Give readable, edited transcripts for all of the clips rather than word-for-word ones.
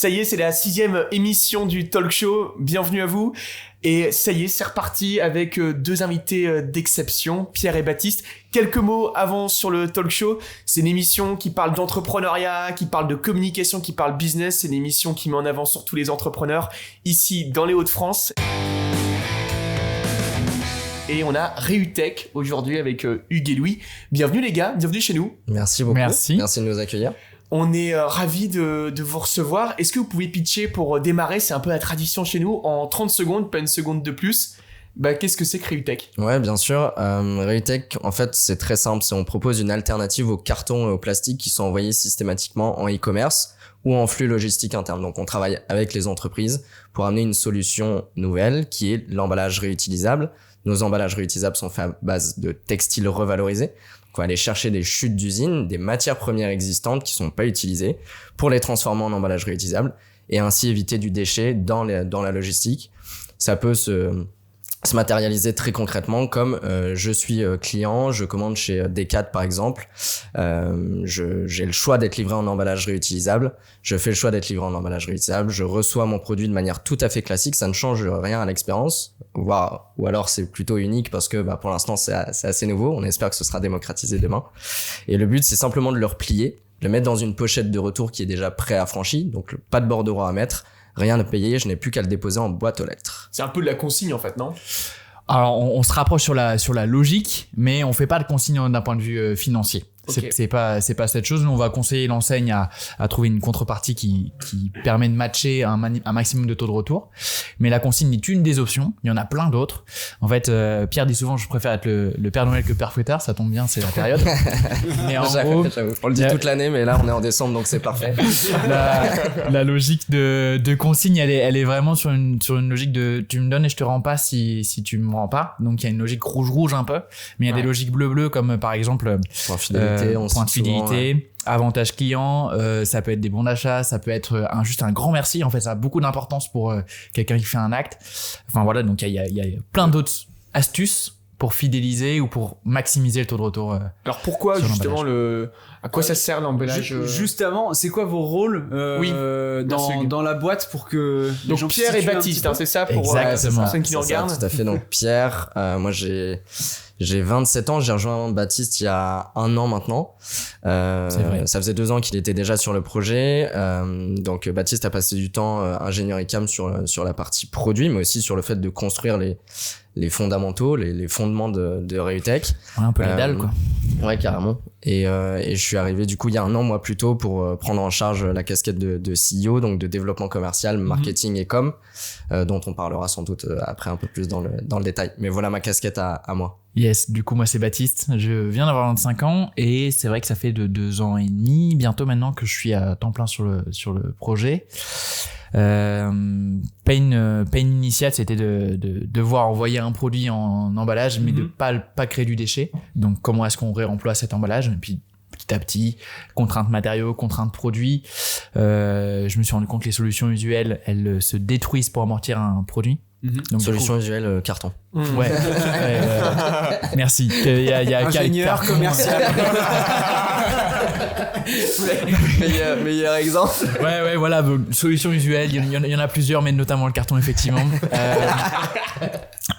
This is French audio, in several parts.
Ça y est, c'est la 6e émission du talk show. Bienvenue à vous. Et ça y est, c'est reparti avec 2 invités d'exception, Pierre et Baptiste. Quelques mots avant sur le talk show. C'est une émission qui parle d'entrepreneuriat, qui parle de communication, qui parle business. C'est une émission qui met en avant surtout les entrepreneurs ici dans les Hauts-de-France. Et on a Reutech aujourd'hui avec Hugues et Louis. Bienvenue les gars, bienvenue chez nous. Merci beaucoup. Merci de nous accueillir. On est ravis de vous recevoir. Est-ce que vous pouvez pitcher pour démarrer? C'est un peu la tradition chez nous. En 30 secondes, pas une seconde de plus. Qu'est-ce que c'est que Reutech? Ouais, bien sûr. Reutech, en fait, c'est très simple. On propose une alternative aux cartons et au plastique qui sont envoyés systématiquement en e-commerce ou en flux logistique interne. Donc, on travaille avec les entreprises pour amener une solution nouvelle qui est l'emballage réutilisable. Nos emballages réutilisables sont faits à base de textiles revalorisés. On va aller chercher des chutes d'usine, des matières premières existantes qui sont pas utilisées pour les transformer en emballage réutilisable et ainsi éviter du déchet dans la logistique. Ça peut se matérialiser très concrètement comme je suis client, je commande chez Decathlon par exemple, j'ai le choix d'être livré en emballage réutilisable, je fais le choix d'être livré en emballage réutilisable, je reçois mon produit de manière tout à fait classique, ça ne change rien à l'expérience, ou alors c'est plutôt unique parce que pour l'instant c'est assez nouveau, on espère que ce sera démocratisé demain. Et le but c'est simplement de le replier, de le mettre dans une pochette de retour qui est déjà pré-affranchie, donc pas de bordereau à mettre, rien à payer, je n'ai plus qu'à le déposer en boîte aux lettres. C'est un peu de la consigne en fait, non? Alors on se rapproche sur la logique, mais on fait pas de consigne d'un point de vue financier. Okay. C'est pas cette chose. Nous on va conseiller l'enseigne à trouver une contrepartie qui permet de matcher un maximum de taux de retour. Mais la consigne est une des options. Il y en a plein d'autres. En fait, Pierre dit souvent je préfère être le Père Noël que Père Fouettard. Ça tombe bien, c'est la période. Mais en gros, on le dit toute l'année, mais là on est en décembre donc c'est parfait. La logique de consigne, elle est vraiment sur une logique de tu me donnes et je te rends pas si tu me rends pas. Donc il y a une logique rouge un peu, mais il y a des logiques bleu comme par exemple point de fidélité, avantage client, ça peut être des bons d'achat, ça peut être juste un grand merci. En fait, ça a beaucoup d'importance pour quelqu'un qui fait un acte. Enfin voilà, donc il y a plein d'autres astuces pour fidéliser ou pour maximiser le taux de retour. Alors pourquoi justement à quoi ça sert l'emballage? Juste avant, c'est quoi vos rôles dans la boîte pour que les donc gens Pierre et Baptiste, c'est ça pour les personnes qui nous regardent. Tout à fait. Donc Pierre, moi j'ai 27 ans, j'ai rejoint Baptiste il y a 1 an maintenant. C'est vrai. Ça faisait 2 ans qu'il était déjà sur le projet. Donc Baptiste a passé du temps ingénieur ICAM sur la partie produit, mais aussi sur le fait de construire les fondamentaux, les fondements de Reutech. Ouais, un peu la dalle, quoi. Ouais, carrément. Et je suis arrivé du coup il y a 1 an, moi plus tôt, pour prendre en charge la casquette de CEO, donc de développement commercial, marketing et com, dont on parlera sans doute après un peu plus dans le détail. Mais voilà ma casquette à moi. Yes, du coup moi c'est Baptiste, je viens d'avoir 25 ans et c'est vrai que ça fait de 2 ans et demi bientôt maintenant que je suis à temps plein sur le projet. Pas une initiale, c'était de devoir envoyer un produit en emballage mais de pas créer du déchet. Donc comment est-ce qu'on réemploie cet emballage? Et puis petit à petit, contraintes matériaux, contraintes produits, je me suis rendu compte que les solutions usuelles elles se détruisent pour amortir un produit. Donc solution usuelle carton. Ouais. Merci. Il y a ingénieur commercial. meilleur exemple. Ouais, voilà. Solution usuelle. Il y en a plusieurs, mais notamment le carton effectivement.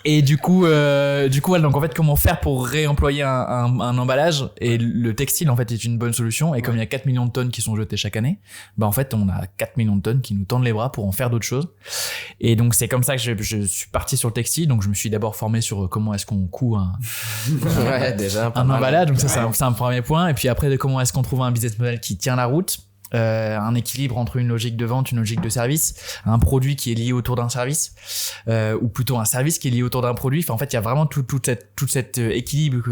Et du coup, voilà, donc en fait, comment faire pour réemployer un emballage? Et le textile en fait est une bonne solution. Et comme il y a 4 millions de tonnes qui sont jetées chaque année, en fait, on a 4 millions de tonnes qui nous tendent les bras pour en faire d'autres choses. Et donc c'est comme ça que je suis parti sur le textile. Donc je me suis d'abord formé sur comment est-ce qu'on coud un emballage. Donc ça c'est un premier point. Et puis après comment est-ce qu'on trouve un business model qui tient la route. Un équilibre entre une logique de vente, une logique de service, un produit qui est lié autour d'un service, ou plutôt un service qui est lié autour d'un produit. Enfin, en fait, il y a vraiment tout cet équilibre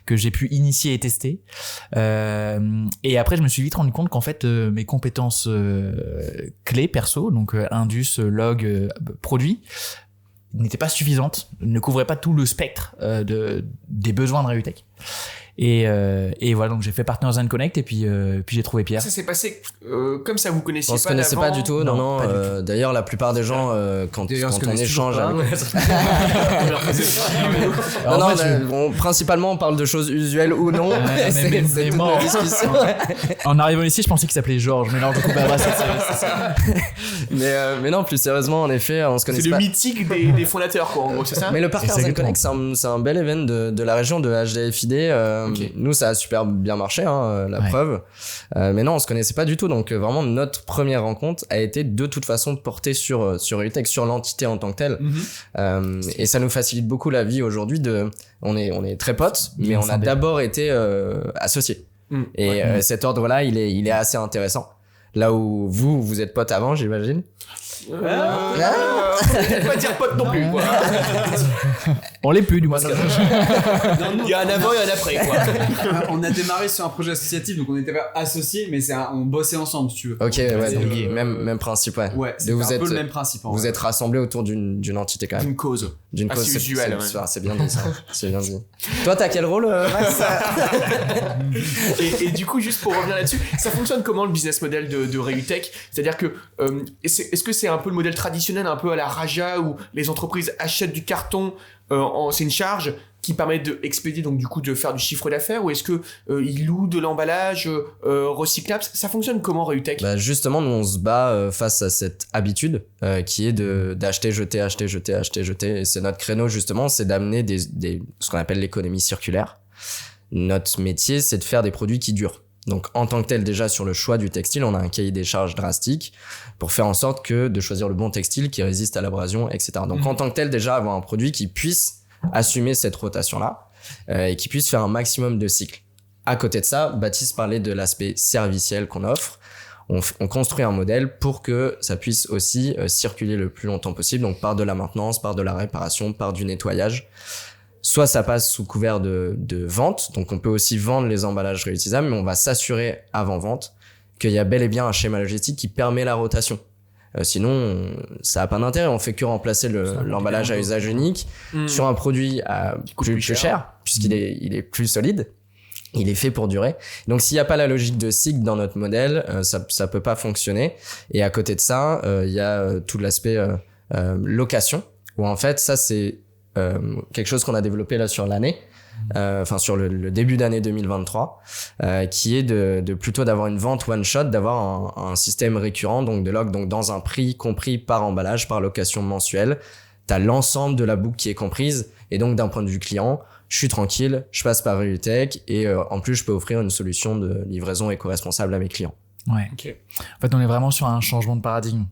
que j'ai pu initier et tester. Et après, je me suis vite rendu compte qu'en fait, mes compétences clés perso, donc Indus, log, produit, n'étaient pas suffisantes, ne couvraient pas tout le spectre des besoins de Reutech. Et voilà, donc j'ai fait Partners and Connect et puis j'ai trouvé Pierre. Ça s'est passé comme ça, vous connaissiez pas? On se connaissait pas du tout, non. Pas du tout. D'ailleurs, la plupart des gens, quand on échange avec... principalement, on parle de choses usuelles ou non. C'est toute la discussion. En arrivant ici, je pensais qu'il s'appelait Georges, mais non, du coup, c'est ça. Mais non, plus sérieusement, en effet, on se connaissait pas. C'est le mythique des fondateurs, quoi, en gros, c'est ça? Mais le Partners and Connect, c'est un bel event de la région de HDFID. Nous, ça a super bien marché, la preuve. Mais non, on se connaissait pas du tout. Donc, vraiment, notre première rencontre a été de toute façon portée sur Reutech, sur l'entité en tant que telle. Et ça nous facilite beaucoup la vie aujourd'hui. On est très potes, mais on a d'abord été associés. Et cet ordre-là, il est assez intéressant. Là où vous êtes potes avant, j'imagine. Pas dire pote non plus, quoi. On l'est plus, du moins. Il y a un avant et un après, quoi. On a démarré sur un projet associatif, donc on n'était pas associés, mais on bossait ensemble, si tu veux. Ok, ouais, donc même principe, ouais. Ouais, c'est un peu le même principe. Vous êtes rassemblés autour d'une entité, quand même. D'une cause. C'est usuel, c'est bien dit, ça. C'est bien dit. Toi, t'as quel rôle, Max? Et du coup, juste pour revenir là-dessus, ça fonctionne comment le business model de Reutech? C'est-à-dire que, est-ce que c'est un peu le modèle traditionnel, un peu à la Raja, où les entreprises achètent du carton, c'est une charge qui permet d'expédier, donc du coup de faire du chiffre d'affaires, ou est-ce que ils louent de l'emballage recyclable? Ça fonctionne comment, Reutech? Justement, nous on se bat face à cette habitude qui est d'acheter, jeter, acheter, jeter, acheter, jeter. Et c'est notre créneau justement, c'est d'amener ce qu'on appelle l'économie circulaire. Notre métier, c'est de faire des produits qui durent. Donc en tant que tel, déjà sur le choix du textile, on a un cahier des charges drastique pour faire en sorte de choisir le bon textile qui résiste à l'abrasion, etc. Donc en tant que tel, déjà avoir un produit qui puisse assumer cette rotation-là et qui puisse faire un maximum de cycles. À côté de ça, Baptiste parlait de l'aspect serviciel qu'on offre. On construit un modèle pour que ça puisse aussi circuler le plus longtemps possible, donc par de la maintenance, par de la réparation, par du nettoyage. Soit ça passe sous couvert de vente, donc on peut aussi vendre les emballages réutilisables, mais on va s'assurer avant vente qu'il y a bel et bien un schéma logistique qui permet la rotation. Sinon, ça a pas d'intérêt, on fait que remplacer l'emballage à usage unique sur un produit plus cher, puisqu'il est plus solide. Il est fait pour durer. Donc s'il n'y a pas la logique de cycle dans notre modèle, ça peut pas fonctionner. Et à côté de ça, il y a tout l'aspect location, où en fait ça c'est quelque chose qu'on a développé là sur l'année, sur le début d'année 2023, qui est de plutôt d'avoir une vente one shot, d'avoir un système récurrent, donc de log, donc dans un prix compris par emballage, par location mensuelle. T'as l'ensemble de la boucle qui est comprise, et donc d'un point de vue client, je suis tranquille, je passe par Reutech, et en plus je peux offrir une solution de livraison éco-responsable à mes clients. Ouais. Okay. En fait, on est vraiment sur un changement de paradigme.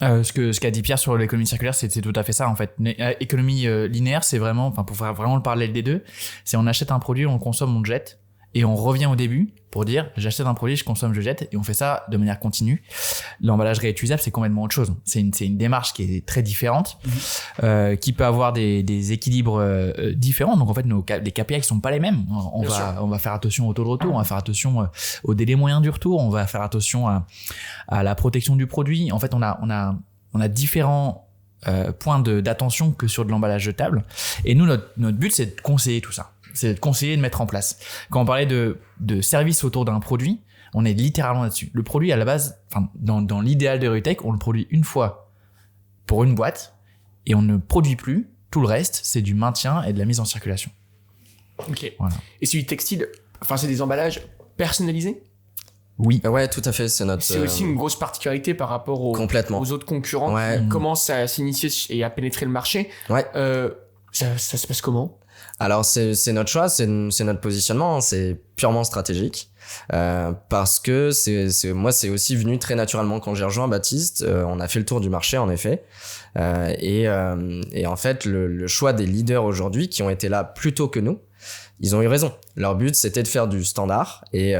Ce qu'a dit Pierre sur l'économie circulaire, c'est tout à fait ça en fait. Économie linéaire, c'est vraiment, pour faire vraiment le parallèle des deux, c'est on achète un produit, on le consomme, on le jette, et on revient au début pour dire j'achète un produit, je consomme, je jette, et on fait ça de manière continue. L'emballage réutilisable, c'est complètement autre chose. C'est une démarche qui est très différente, qui peut avoir des équilibres différents. Donc en fait, les KPI qui sont pas les mêmes. On va faire attention au taux de retour, on va faire attention au délai moyen du retour, on va faire attention à la protection du produit. En fait, on a différents points d'attention que sur de l'emballage jetable. Et nous, notre but, c'est de conseiller tout ça. C'est de conseiller, de mettre en place. Quand on parlait de service autour d'un produit, on est littéralement là-dessus. Le produit, à la base, dans l'idéal de Reutech, on le produit une fois pour une boîte et on ne produit plus. Tout le reste, c'est du maintien et de la mise en circulation. Ok. Voilà. Et c'est du textile, c'est des emballages personnalisés? Oui. Ouais, tout à fait. C'est aussi une grosse particularité par rapport aux autres concurrents qui commencent à s'initier et à pénétrer le marché. Ouais. Ça se passe comment? Alors c'est notre choix, c'est notre positionnement, c'est purement stratégique parce que moi c'est aussi venu très naturellement quand j'ai rejoint Baptiste. On a fait le tour du marché en effet et en fait le choix des leaders aujourd'hui qui ont été là plus tôt que nous, ils ont eu raison. Leur but c'était de faire du standard et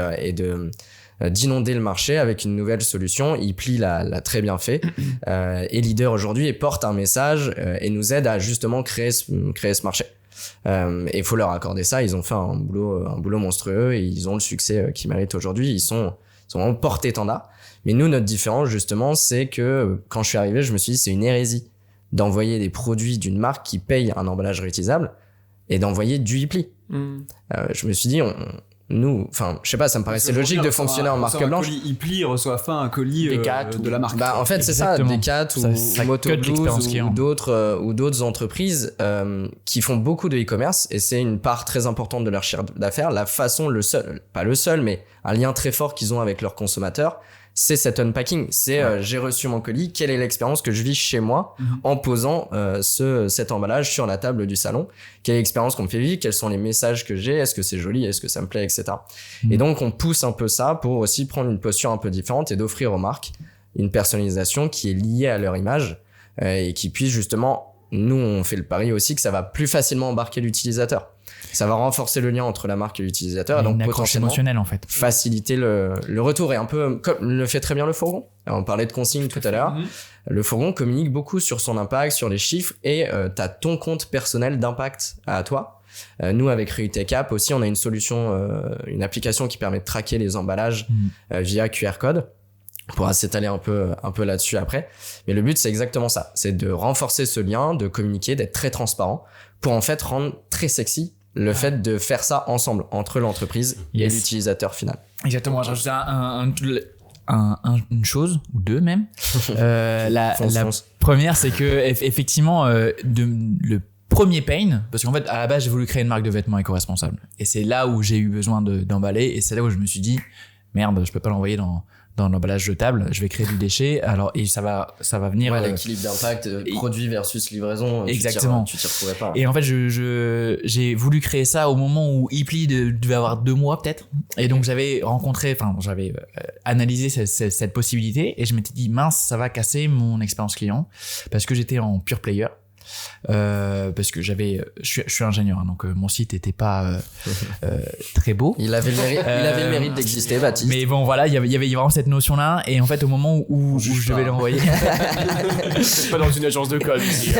d'inonder le marché avec une nouvelle solution. Ipli l'a très bien fait et leader aujourd'hui et porte un message et nous aide à justement créer ce marché. Et il faut leur accorder ça, ils ont fait un boulot monstrueux et ils ont le succès qu'ils méritent aujourd'hui. Ils sont vraiment porte-étendard. Mais nous, notre différence justement, c'est que quand je suis arrivé, je me suis dit c'est une hérésie d'envoyer des produits d'une marque qui paye un emballage réutilisable et d'envoyer du Ipli. Je me suis dit, nous, enfin, je sais pas, ça me paraissait logique de fonctionner en marque blanche. Un colis, il plie, il reçoit un colis de la marque. Bah, en fait, c'est ça, Decat ou Motoblues ou d'autres entreprises qui font beaucoup de e-commerce, et c'est une part très importante de leur chiffre d'affaires. La façon, pas le seul, mais un lien très fort qu'ils ont avec leurs consommateurs, c'est cet unpacking. C'est j'ai reçu mon colis, quelle est l'expérience que je vis chez moi en posant cet emballage sur la table du salon, quelle est l'expérience qu'on me fait vivre, quels sont les messages que j'ai, est-ce que c'est joli, est-ce que ça me plaît, etc. Et donc on pousse un peu ça pour aussi prendre une posture un peu différente et d'offrir aux marques une personnalisation qui est liée à leur image et qui puisse justement, nous on fait le pari aussi que ça va plus facilement embarquer l'utilisateur. Ça va renforcer le lien entre la marque et l'utilisateur, et donc potentiellement émotionnelle, en fait. faciliter le retour. Et un peu comme le fait très bien le fourgon. Alors, on parlait de consigne tout à l'heure. Le fourgon communique beaucoup sur son impact, sur les chiffres, et t'as ton compte personnel d'impact à toi. Nous, avec Reutech App aussi, on a une solution, une application qui permet de traquer les emballages via QR code. On pourra s'étaler un peu là-dessus après. Mais le but, c'est exactement ça. C'est de renforcer ce lien, de communiquer, d'être très transparent pour en fait rendre très sexy le fait de faire ça ensemble entre l'entreprise et l'utilisateur final. Exactement. J'ajoute une chose ou deux même. La première, c'est que effectivement, le premier pain, parce qu'en fait à la base j'ai voulu créer une marque de vêtements éco-responsables, et c'est là où j'ai eu besoin d'emballer, et c'est là où je me suis dit merde, je peux pas l'envoyer dans l'emballage jetable, je vais créer du déchet. Alors, et ça va venir. L'équilibre d'impact, produit versus livraison. Exactement. Tu t'y retrouvais pas. Et en fait, j'ai voulu créer ça au moment où Eatly devait avoir 2 mois peut-être. Et donc, j'avais analysé cette possibilité, et je m'étais dit, mince, ça va casser mon expérience client, parce que j'étais en pure player. Parce que je suis ingénieur, hein, donc mon site était pas très beau. Il avait le mérite d'exister, Baptiste. Mais bon, voilà, il y avait vraiment cette notion là, et en fait au moment où je devais l'envoyer, pas dans une agence de com ici,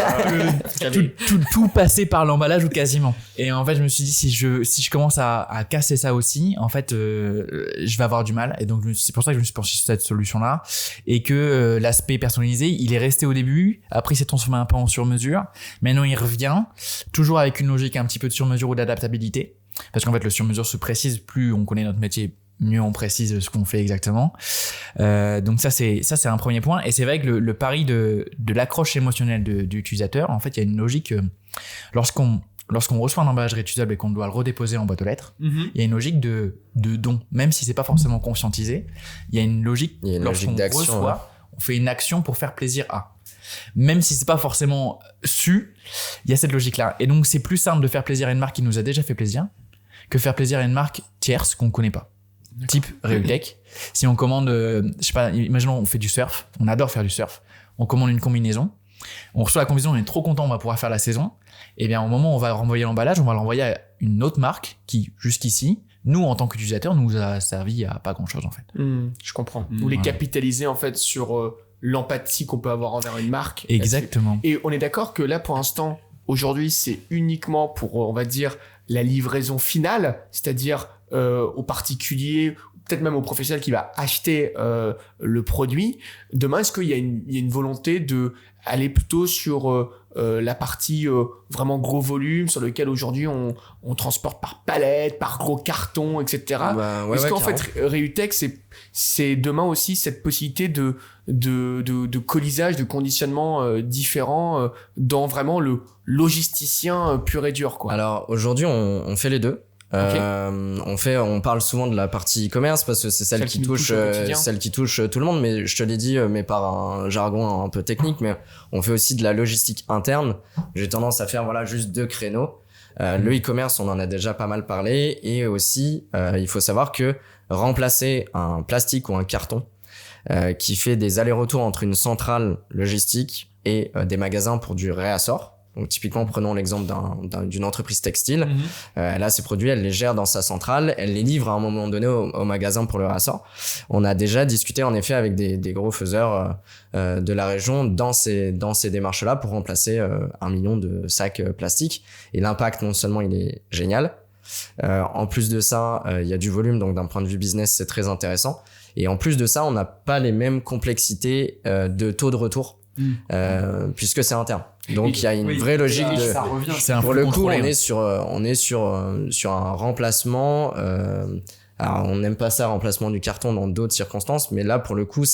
tout passait par l'emballage ou quasiment. Et en fait je me suis dit, si je commence à casser ça aussi, en fait je vais avoir du mal. Et donc c'est pour ça que je me suis penché sur cette solution là, et que l'aspect personnalisé, il est resté au début, après il s'est transformé un peu en sur-mesure. Maintenant, il revient toujours avec une logique un petit peu de sur-mesure ou d'adaptabilité, parce qu'en fait, le sur-mesure se précise. Plus on connaît notre métier, mieux on précise ce qu'on fait exactement. Donc ça c'est un premier point. Et c'est vrai que le pari de l'accroche émotionnelle de l'utilisateur, en fait, il y a une logique. Lorsqu'on reçoit un emballage réutilisable et qu'on doit le redéposer en boîte aux lettres, il y a une logique de don, même si c'est pas forcément conscientisé. Il y a une logique. Lorsqu'on reçoit, on fait une action pour faire plaisir à. Même si c'est pas forcément su, il y a cette logique-là. Et donc, c'est plus simple de faire plaisir à une marque qui nous a déjà fait plaisir que faire plaisir à une marque tierce qu'on connaît pas. D'accord. Type Reutech. Si on commande, je sais pas, imaginons, on fait du surf, on adore faire du surf. On commande une combinaison. On reçoit la combinaison, on est trop content, on va pouvoir faire la saison. Et bien, au moment où on va renvoyer l'emballage, on va l'envoyer à une autre marque qui, jusqu'ici, nous, en tant qu'utilisateurs, nous a servi à pas grand-chose, en fait. Je comprends. Vous voulez capitaliser, en fait, sur l'empathie qu'on peut avoir envers une marque. Exactement. Et on est d'accord que là, pour l'instant, aujourd'hui, c'est uniquement pour, on va dire, la livraison finale, c'est-à-dire au particulier, peut-être même au professionnel qui va acheter le produit. Demain, est-ce qu'il y a une volonté de aller plutôt sur la partie vraiment gros volume, sur lequel aujourd'hui on transporte par palette, par gros carton, etc. Est-ce qu'en fait Reutech c'est demain aussi cette possibilité de colisage, de conditionnement différent dans vraiment le logisticien pur et dur, quoi. Alors aujourd'hui on fait les deux. On parle souvent de la partie e-commerce parce que c'est celle qui touche tout le monde, mais je te l'ai dit, mais par un jargon un peu technique, mais on fait aussi de la logistique interne. J'ai tendance à faire, juste 2 créneaux. Le e-commerce, on en a déjà pas mal parlé, et aussi, il faut savoir que remplacer un plastique ou un carton, qui fait des allers-retours entre une centrale logistique et des magasins pour du réassort. Donc typiquement, prenons l'exemple d'une entreprise textile. Elle a ses produits, elle les gère dans sa centrale, elle les livre à un moment donné au magasin pour le réassort. On a déjà discuté en effet avec des gros faiseurs de la région dans ces démarches-là pour remplacer 1 million de sacs plastiques. Et l'impact, non seulement il est génial, en plus de ça, il y a du volume, donc d'un point de vue business, c'est très intéressant. Et en plus de ça, on n'a pas les mêmes complexités de taux de retour. Puisque c'est interne. Donc il y a une vraie logique de. Ça revient. C'est un Pour flux le coup, contrôlé, on est sur un remplacement. Alors on n'aime pas ça, remplacement du carton dans d'autres circonstances, mais là pour le coup,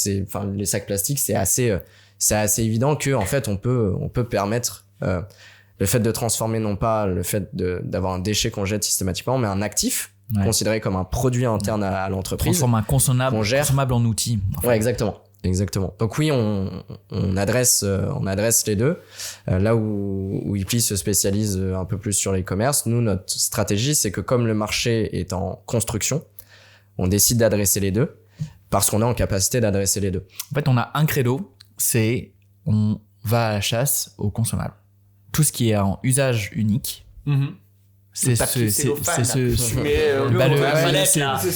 les sacs plastiques, c'est assez évident que en fait on peut permettre le fait de transformer non pas le fait d'avoir un déchet qu'on jette systématiquement, mais un actif considéré comme un produit interne à l'entreprise. Transforme un consommable en outil. En fait. Ouais, exactement. Donc oui, on adresse les deux. Là où Ipli se spécialise un peu plus sur l'e-commerce, nous notre stratégie c'est que comme le marché est en construction, on décide d'adresser les deux parce qu'on est en capacité d'adresser les deux. En fait, on a un credo, c'est on va à la chasse aux consommables. Tout ce qui est en usage unique. C'est il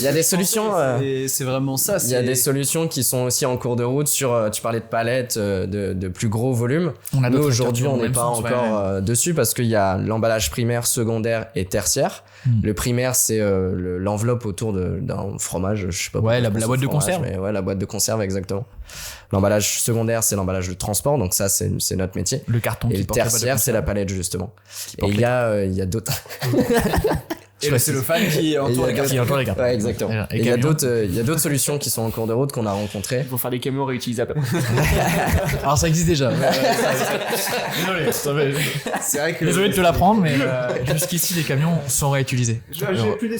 y a des solutions. C'est vraiment ça. Il y a des solutions qui sont aussi en cours de route sur. Tu parlais de palettes de plus gros volume. Nous aujourd'hui, on n'est pas encore dessus parce qu'il y a l'emballage primaire, secondaire et tertiaire. Le primaire, c'est l'enveloppe autour d'un fromage, je sais pas. Ouais, la boîte de conserve. Mais ouais, la boîte de conserve, exactement. L'emballage secondaire, c'est l'emballage de transport, donc ça, c'est notre métier. Le carton. Et le tertiaire, c'est la palette justement. Et il y a d'autres. Et le cellophane qui entoure les cartons. Ouais, exactement. Et il y a d'autres solutions qui sont en cours de route qu'on a rencontrées. Il faut faire des camions réutilisables. Alors ça existe déjà. Désolé. C'est vrai que. Désolé de te l'apprendre, mais jusqu'ici les camions sont réutilisés. J'ai plus des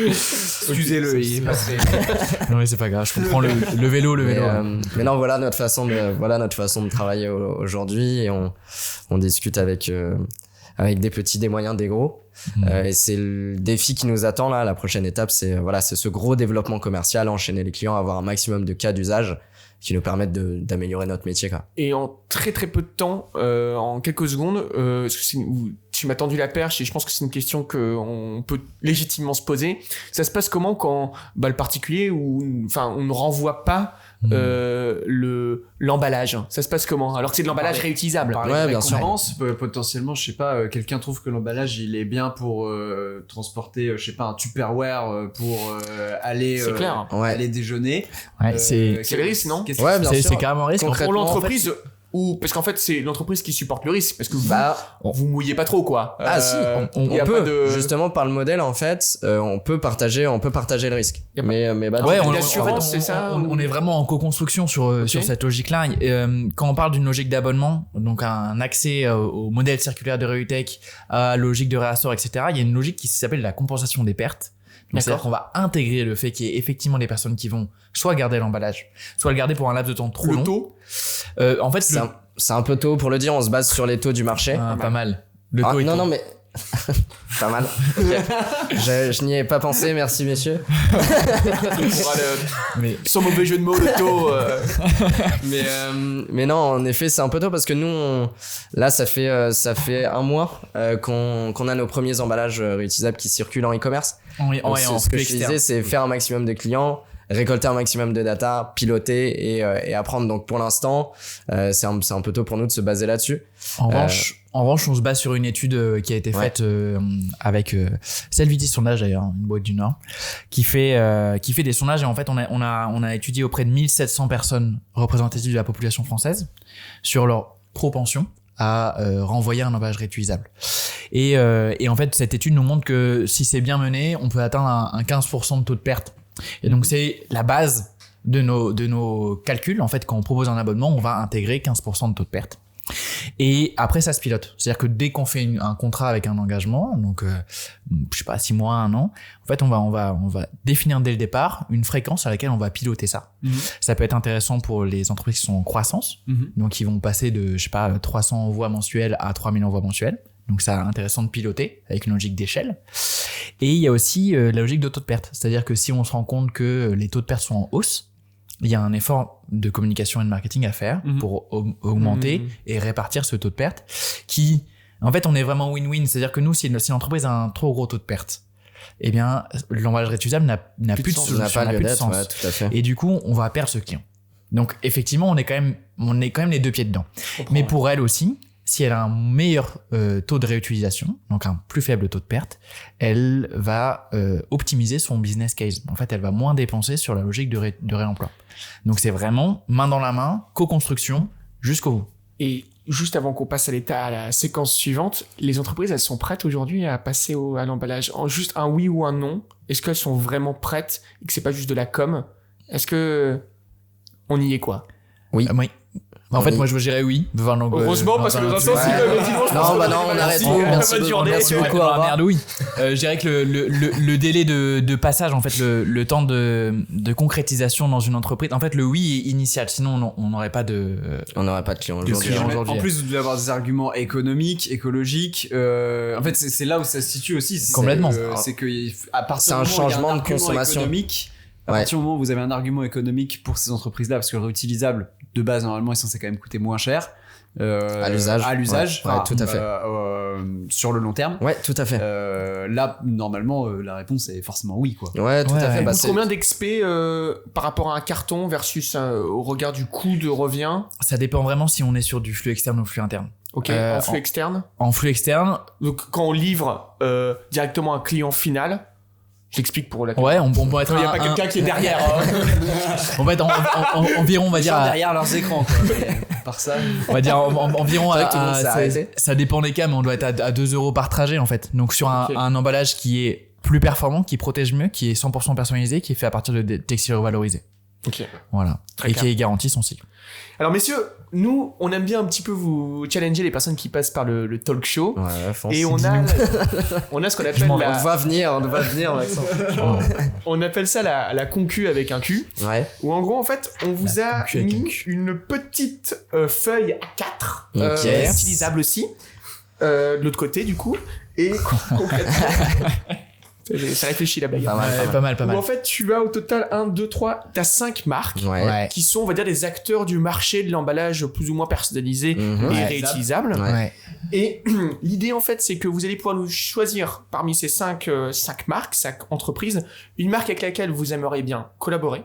Excusez-le, il est passé. Non mais c'est pas grave, je comprends le vélo. Mais non, voilà notre façon de travailler aujourd'hui et on discute avec des petits, des moyens, des gros. Et c'est le défi qui nous attend là. La prochaine étape, c'est ce gros développement commercial, enchaîner les clients, avoir un maximum de cas d'usage qui nous permettent d'améliorer notre métier, quoi. Et en très très peu de temps, en quelques secondes, tu m'as tendu la perche et je pense que c'est une question qu'on peut légitimement se poser. Ça se passe comment quand le particulier on ne renvoie pas l'emballage? Ça se passe comment alors que c'est de l'emballage réutilisable? Ouais, bien sûr. Potentiellement, je sais pas, quelqu'un trouve que l'emballage il est bien pour transporter, je sais pas, un Tupperware pour aller aller déjeuner. Ouais, c'est le risque, non? Ouais, bien sûr. C'est carrément un risque pour l'entreprise. Parce qu'en fait c'est l'entreprise qui supporte le risque parce que vous mouillez pas trop quoi. Si on peut justement par le modèle en fait on peut partager le risque. Mais c'est ça. On est vraiment en co-construction sur cette logique là. Quand on parle d'une logique d'abonnement, donc un accès au modèle circulaire de Reutech, à la logique de réassort, etc. Il y a une logique qui s'appelle la compensation des pertes. Donc c'est-à-dire qu'on va intégrer le fait qu'il y ait effectivement des personnes qui vont soit garder l'emballage, soit le garder pour un laps de temps trop long. Le taux en fait, c'est un peu tôt pour le dire, on se base sur les taux du marché. Pas mal. Non, mais pas mal. Je n'y ai pas pensé, merci messieurs. Sans mauvais jeu de mots, le taux. Mais non, en effet, c'est un peu tôt parce que nous, là, ça fait un mois qu'on a nos premiers emballages réutilisables qui circulent en e-commerce. Ce que je disais, c'est faire un maximum de clients, récolter un maximum de data, piloter et apprendre. Donc pour l'instant, c'est un peu tôt pour nous de se baser là-dessus. En revanche, on se base sur une étude qui a été faite avec Selvitis Sondage d'ailleurs, une boîte du Nord, qui fait des sondages et en fait on a étudié auprès de 1700 personnes représentatives de la population française sur leur propension à renvoyer un emballage réutilisable. Et en fait cette étude nous montre que si c'est bien mené, on peut atteindre un 15% de taux de perte. Et donc c'est la base de nos calculs. En fait, quand on propose un abonnement, on va intégrer 15% de taux de perte. Et après, ça se pilote. C'est-à-dire que dès qu'on fait un contrat avec un engagement, donc je sais pas 6 mois, 1 an, en fait, on va définir dès le départ une fréquence à laquelle on va piloter ça. Ça peut être intéressant pour les entreprises qui sont en croissance, donc ils vont passer de 300 envois mensuels à 3000 envois mensuels. Donc c'est intéressant de piloter avec une logique d'échelle. Et il y a aussi la logique de taux de perte. C'est-à-dire que si on se rend compte que les taux de perte sont en hausse, il y a un effort de communication et de marketing à faire pour augmenter et répartir ce taux de perte qui, en fait, on est vraiment win-win. C'est-à-dire que nous, si l'entreprise a un trop gros taux de perte, eh bien, l'emballage réutilisable n'a plus de solution, n'a plus de sens. Ouais, tout à fait. Et du coup, on va perdre ce client. Donc, effectivement, on est quand même les deux pieds dedans. Mais pour elle aussi, si elle a un meilleur taux de réutilisation, donc un plus faible taux de perte, elle va optimiser son business case. En fait, elle va moins dépenser sur la logique de réemploi. Donc c'est vraiment main dans la main, co-construction, jusqu'au bout. Et juste avant qu'on passe à la séquence suivante, les entreprises, elles sont prêtes aujourd'hui à passer à l'emballage en juste un oui ou un non? Est-ce qu'elles sont vraiment prêtes et que c'est pas juste de la com? Est-ce que on y est, quoi? Oui. Oui. En fait, moi, je dirais oui. Heureusement, parce que dans un sens, si le dimanche, on arrête. Merci beaucoup. Merde, oui. Je dirais que le délai de passage, en fait, le temps de concrétisation dans une entreprise, en fait, le oui est initial. Sinon, on n'aurait pas de clients aujourd'hui. En plus, vous devez avoir des arguments économiques, écologiques. En fait, c'est là où ça se situe aussi. Complètement. C'est que à partir c'est un changement de consommation. À partir du moment où vous avez un argument économique pour ces entreprises-là, parce que le réutilisable, de base, normalement, est censé quand même coûter moins cher. À l'usage. Ouais, tout à fait. Sur le long terme. Ouais, tout à fait. Là, normalement, la réponse est forcément oui, quoi. Ouais, tout à fait. Bah, combien d'expé par rapport à un carton versus au regard du coût de revient? Ça dépend vraiment si on est sur du flux externe ou flux interne. Ok, en flux externe? En flux externe. Donc, quand on livre directement à un client final, j'explique pour la. Ouais, on peut être. Il n'y a pas quelqu'un qui est derrière. On va être environ, on va dire. Derrière leurs écrans, quoi. Mais, par ça. On va dire environ ça dépend des cas, mais on doit être à 2 € par trajet, en fait. Donc, sur un emballage qui est plus performant, qui protège mieux, qui est 100% personnalisé, qui est fait à partir de textiles revalorisés. Ok. Voilà. Très clair. Qui garantit son cycle. Alors, messieurs, nous, on aime bien un petit peu vous challenger les personnes qui passent par le talk show. Ouais, et on a ce qu'on appelle on va venir, Maxence. On appelle ça la concu avec un cul. Ouais. Où en gros, en fait, on vous a mis une petite feuille A4 utilisable aussi. De l'autre côté, du coup. Et concrètement... Ça réfléchit la bagarre. Pas mal. En fait, tu as au total 1, 2, 3, t'as 5 marques qui sont, on va dire, des acteurs du marché de l'emballage plus ou moins personnalisé et réutilisable. Ouais. Et l'idée, en fait, c'est que vous allez pouvoir nous choisir parmi ces 5 marques, 5 entreprises, une marque avec laquelle vous aimeriez bien collaborer,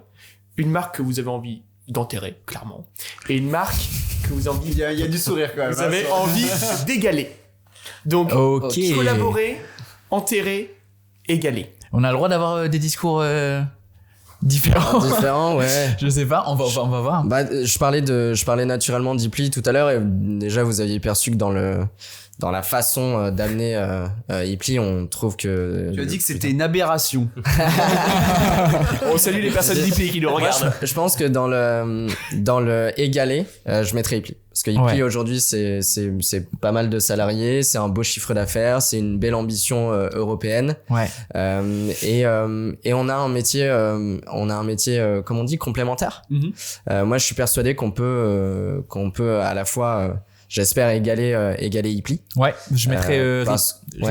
une marque que vous avez envie d'enterrer, clairement, et une marque que vous avez envie... Il y a du sourire quand même. Vous avez envie d'égaler. Donc, collaborer, enterrer, égaler. On a le droit d'avoir des discours différents. Ouais. Je sais pas, on va voir. Bah, je parlais naturellement d'Ipli tout à l'heure et déjà vous aviez perçu que dans la façon d'amener Ipli, on trouve que... Tu as dit que c'était une aberration. On salue les personnes d'Ipli qui nous regardent. Je pense que dans le égalé, je mettrais Ipli. Parce que Ipli aujourd'hui, c'est pas mal de salariés, c'est un beau chiffre d'affaires, c'est une belle ambition européenne. Ouais. Et on a un métier, comme on dit, complémentaire. Moi, je suis persuadé qu'on peut à la fois... J'espère égaler Ipli. Ouais, je mettrais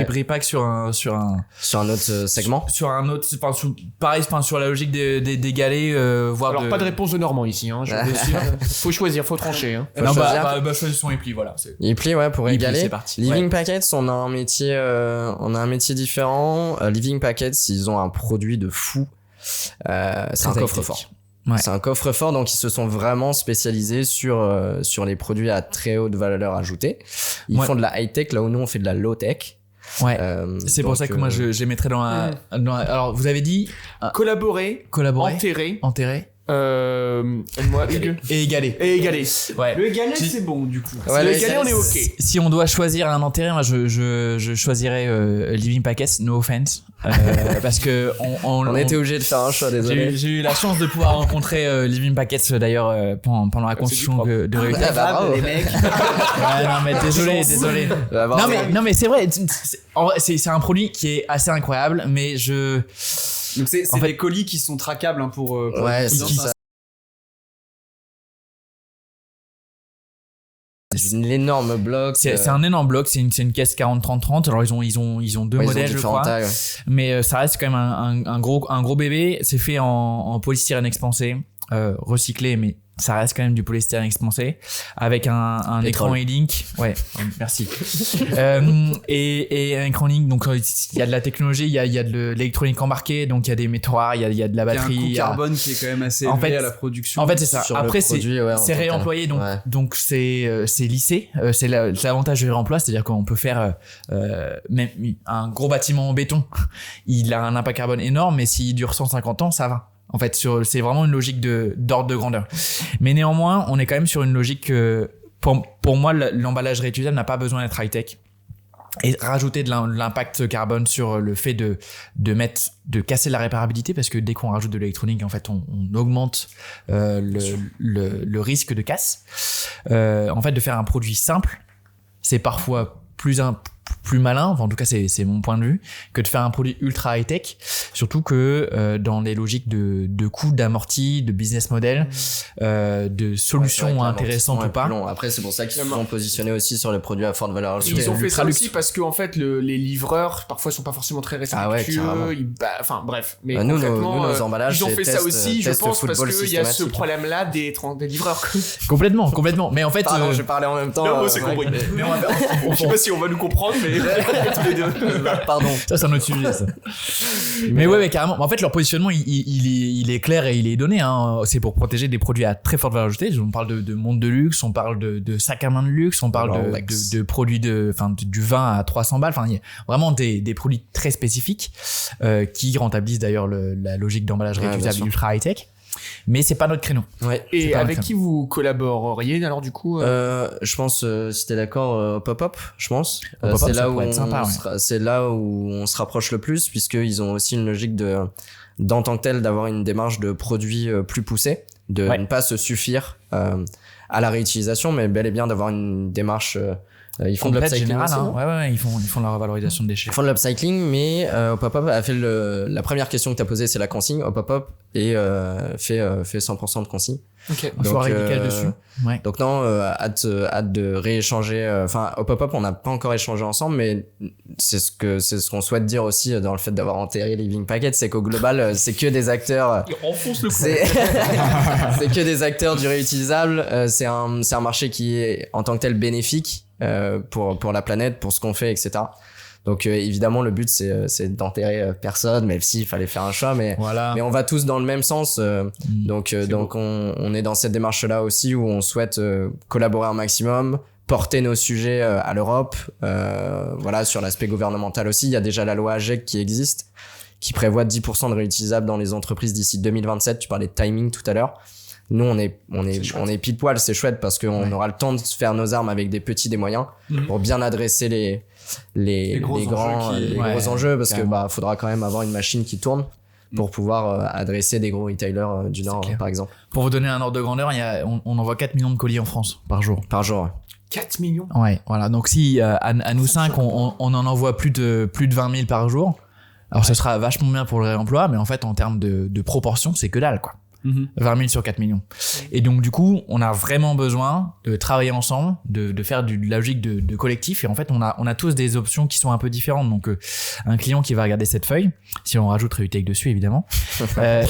Ripack sur un autre segment. Sur un autre, pareil, sur la logique d'égaler, voire. Alors pas de réponse de Normand ici, hein. Faut choisir, faut trancher. Hein. Choisissons Ipli, voilà. Ipli, pour égaler. C'est parti. Living Packets, on a un métier différent. Living Packets, ils ont un produit de fou. C'est un coffre-fort. Ouais. C'est un coffre-fort, donc ils se sont vraiment spécialisés sur les produits à très haute valeur ajoutée. Ils font de la high-tech, là où nous on fait de la low-tech. Ouais. C'est pour ça que moi je les mettrais dans alors vous avez dit collaborer, enterrer. Moi, et égaler. Ouais. Le égalé, c'est bon, du coup. Ouais, le égalé, on est ok. Si on doit choisir un enterré, moi, je choisirais Living Packets, no offense. Parce que on était obligé de faire un choix, désolé. J'ai eu la chance de pouvoir rencontrer Living Packets, d'ailleurs, pendant la construction de Réutech. Bravo, les mecs. Ouais, non, mais désolé. Non, mais c'est vrai, c'est un produit qui est assez incroyable, mais donc c'est des colis qui sont traquables pour ouais, c'est l'énorme bloc. C'est un énorme bloc, c'est une caisse 40-30-30. Alors ils ont deux modèles, je crois. Tailles, mais ça reste quand même un gros bébé. C'est fait en polystyrène expansé, recyclé, mais ça reste quand même du polystyrène expansé avec un écran e-link. Ouais, merci. Et un écran e-link, donc il y a de la technologie, il y a de l'électronique embarquée, donc il y a des métaux rares, il y a de la batterie. Il y a un coût carbone qui est quand même assez élevé à la production. En fait, c'est ça. Après, c'est réemployé, donc c'est lissé. C'est l'avantage du réemploi, c'est-à-dire qu'on peut faire même un gros bâtiment en béton. Il a un impact carbone énorme, mais s'il dure 150 ans, ça va. En fait, c'est vraiment une logique d'ordre de grandeur. Mais néanmoins, on est quand même sur une logique pour moi, l'emballage réutilisable n'a pas besoin d'être high-tech. Et rajouter de l'impact carbone sur le fait de casser la réparabilité, parce que dès qu'on rajoute de l'électronique, en fait, on augmente le risque de casse. En fait, de faire un produit simple, c'est parfois plus malin, enfin en tout cas c'est mon point de vue, que de faire un produit ultra high tech, surtout que dans les logiques de coûts, d'amorti, de business model, de solutions intéressantes ou pas. Après c'est pour ça qu'ils se sont positionnés aussi sur les produits à forte valeur ajoutée. Ils ont fait ça aussi parce que en fait les livreurs parfois sont pas forcément très respectueux. Enfin bref, mais nous nos emballages, ils ont fait ça aussi, je pense, parce qu'il y a ce problème là des livreurs. Complètement. Mais en fait, je parlais en même temps. Non, c'est compris. Je sais pas si on va nous comprendre, mais tous les deux. Pardon. Ça, c'est un autre sujet, ça. mais carrément. En fait, leur positionnement, il est clair et il est donné, hein. C'est pour protéger des produits à très forte valeur ajoutée. On parle de montres de luxe, on parle de sacs à main de luxe, on parle de produits du vin à 300 balles. Enfin, il y a vraiment des produits très spécifiques, qui rentabilisent d'ailleurs la logique d'emballage réutilisable ultra high-tech. Mais c'est pas notre créneau. Ouais. Et avec qui vous collaboreriez alors du coup Je pense, si t'es d'accord, Pop-Up, je pense. C'est là où on se rapproche le plus, puisqu'ils ont aussi une logique en tant que tel d'avoir une démarche de produits plus poussée, de ne pas se suffire à la réutilisation, mais bel et bien d'avoir une démarche. Ils font de l'upcycling général, aussi, hein. Ils font de la revalorisation de déchets. Ils font de l'upcycling, mais Pop-Up a fait la première question que t'as posée, c'est la consigne. Pop-Up et fait 100% de consigne. Ok. Donc dessus. Ouais. Donc non, hâte de rééchanger. Enfin, au Pop-Up, on n'a pas encore échangé ensemble, mais c'est ce qu'on souhaite dire aussi dans le fait d'avoir enterré Living Packet, c'est qu'au global, c'est que des acteurs. Ils enfoncent le coup. C'est que des acteurs du réutilisable. C'est un marché qui est en tant que tel bénéfique pour la planète, pour ce qu'on fait, etc. Donc évidemment le but c'est d'enterrer personne, même s'il fallait faire un choix, mais on va tous dans le même sens. Donc on est dans cette démarche là aussi où on souhaite collaborer un maximum, porter nos sujets à l'Europe, sur l'aspect gouvernemental aussi. Il y a déjà la loi AGEC qui existe, qui prévoit 10% de réutilisables dans les entreprises d'ici 2027. Tu parlais de timing tout à l'heure. Nous, on est pile poil, c'est chouette parce qu'on aura le temps de faire nos armes avec des petits, des moyens, pour bien adresser les gros enjeux, parce que faudra quand même avoir une machine qui tourne pour pouvoir adresser des gros retailers du Nord, par exemple. Pour vous donner un ordre de grandeur, on envoie 4 millions de colis en France par jour. 4 millions. Ouais, voilà. Donc si à nous 5, on en envoie plus de 20 000 par jour, alors ce sera vachement bien pour le réemploi, mais en fait en termes de proportion, c'est que dalle, quoi. 20 000 sur 4 millions. Et donc, du coup, on a vraiment besoin de travailler ensemble, de faire de la logique de collectif. Et en fait, on a tous des options qui sont un peu différentes. Donc, un client qui va regarder cette feuille, si on rajoute Reutech dessus, évidemment,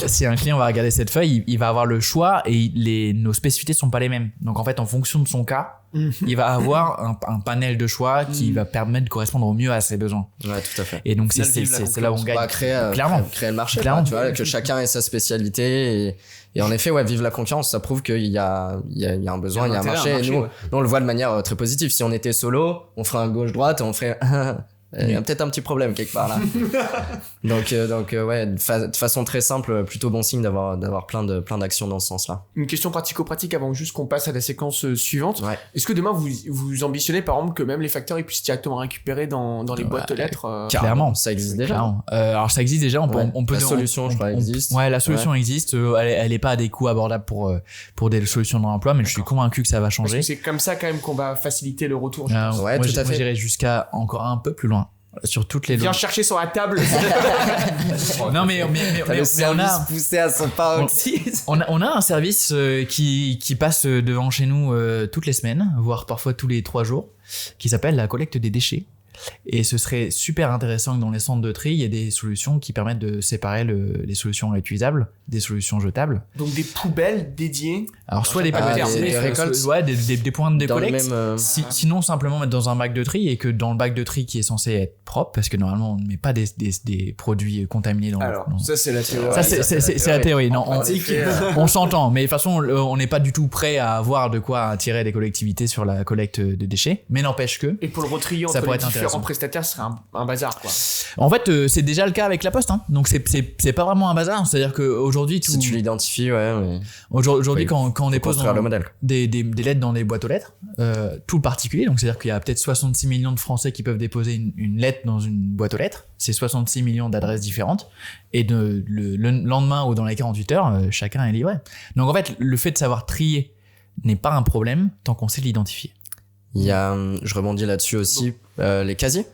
si un client va regarder cette feuille, il va avoir le choix et nos spécificités sont pas les mêmes. Donc, en fait, en fonction de son cas, il va avoir un panel de choix qui va permettre de correspondre au mieux à ses besoins. Ouais, tout à fait. Et donc, c'est là où on gagne. Créer le marché. Clairement. Tu vois, que chacun ait sa spécialité et en effet, vive la concurrence, ça prouve qu'il y a un besoin, il y a un marché. Et nous, on le voit de manière très positive. Si on était solo, on ferait un gauche-droite, on ferait, il y a peut-être un petit problème quelque part là. donc de façon très simple, plutôt bon signe d'avoir plein d'actions dans ce sens-là. Une question pratico-pratique avant juste qu'on passe à la séquence suivante. Ouais. Est-ce que demain vous ambitionnez par exemple que même les facteurs ils puissent directement récupérer dans les boîtes aux lettres Clairement, ça existe déjà. Alors ça existe déjà. On peut la solution, je crois, existe. Ouais, la solution existe. Elle est pas à des coûts abordables pour des solutions de l'emploi, mais je suis convaincu que ça va changer. Parce que c'est comme ça quand même qu'on va faciliter le retour. Ouais, moi, tout à fait. J'irai jusqu'à encore un peu plus loin. Sur toutes les viens chercher sur la table. Non mais on a poussé à son paroxysme. On a un service qui passe devant chez nous toutes les semaines, voire parfois tous les 3 jours, qui s'appelle la collecte des déchets. Et ce serait super intéressant que dans les centres de tri, il y ait des solutions qui permettent de séparer les solutions réutilisables des solutions jetables. Donc des poubelles dédiées. Alors soit des récoltes, des points de décollecte. Sinon simplement mettre dans un bac de tri et que dans le bac de tri qui est censé être propre, parce que normalement on ne met pas des produits contaminés dans. Alors ça c'est la théorie. Ça c'est la théorie. Non, on s'entend, mais de toute façon on n'est pas du tout prêt à avoir de quoi attirer des collectivités sur la collecte de déchets. Mais n'empêche que. Et pour le retrier ça pourrait être intéressant. en prestataire, ce serait un bazar, quoi. En fait, c'est déjà le cas avec la Poste, hein. Donc c'est pas vraiment un bazar. C'est-à-dire qu'aujourd'hui, si tu l'identifies, ouais. Aujourd'hui, quand on dépose le modèle. Des lettres dans des boîtes aux lettres, tout le particulier, donc c'est-à-dire qu'il y a peut-être 66 millions de Français qui peuvent déposer une lettre dans une boîte aux lettres. C'est 66 millions d'adresses différentes. Et le lendemain ou dans les 48 heures, chacun est livré. Donc en fait, le fait de savoir trier n'est pas un problème tant qu'on sait l'identifier. Il y a, je rebondis là-dessus aussi, les casiers.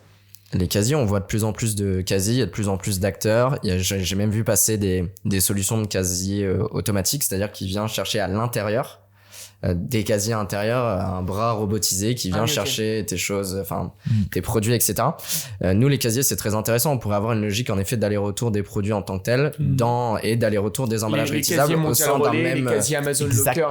Les casiers, on voit de plus en plus de casiers, il y a de plus en plus d'acteurs. J'ai même vu passer des solutions de casiers automatiques, c'est-à-dire qui vient chercher à l'intérieur des casiers intérieurs, un bras robotisé qui vient chercher tes choses, enfin tes produits, etc. Nous, les casiers, c'est très intéressant. On pourrait avoir une logique en effet d'aller-retour des produits en tant que tels et d'aller-retour des emballages réutilisables au sein d'un même. Les casiers Amazon Locker,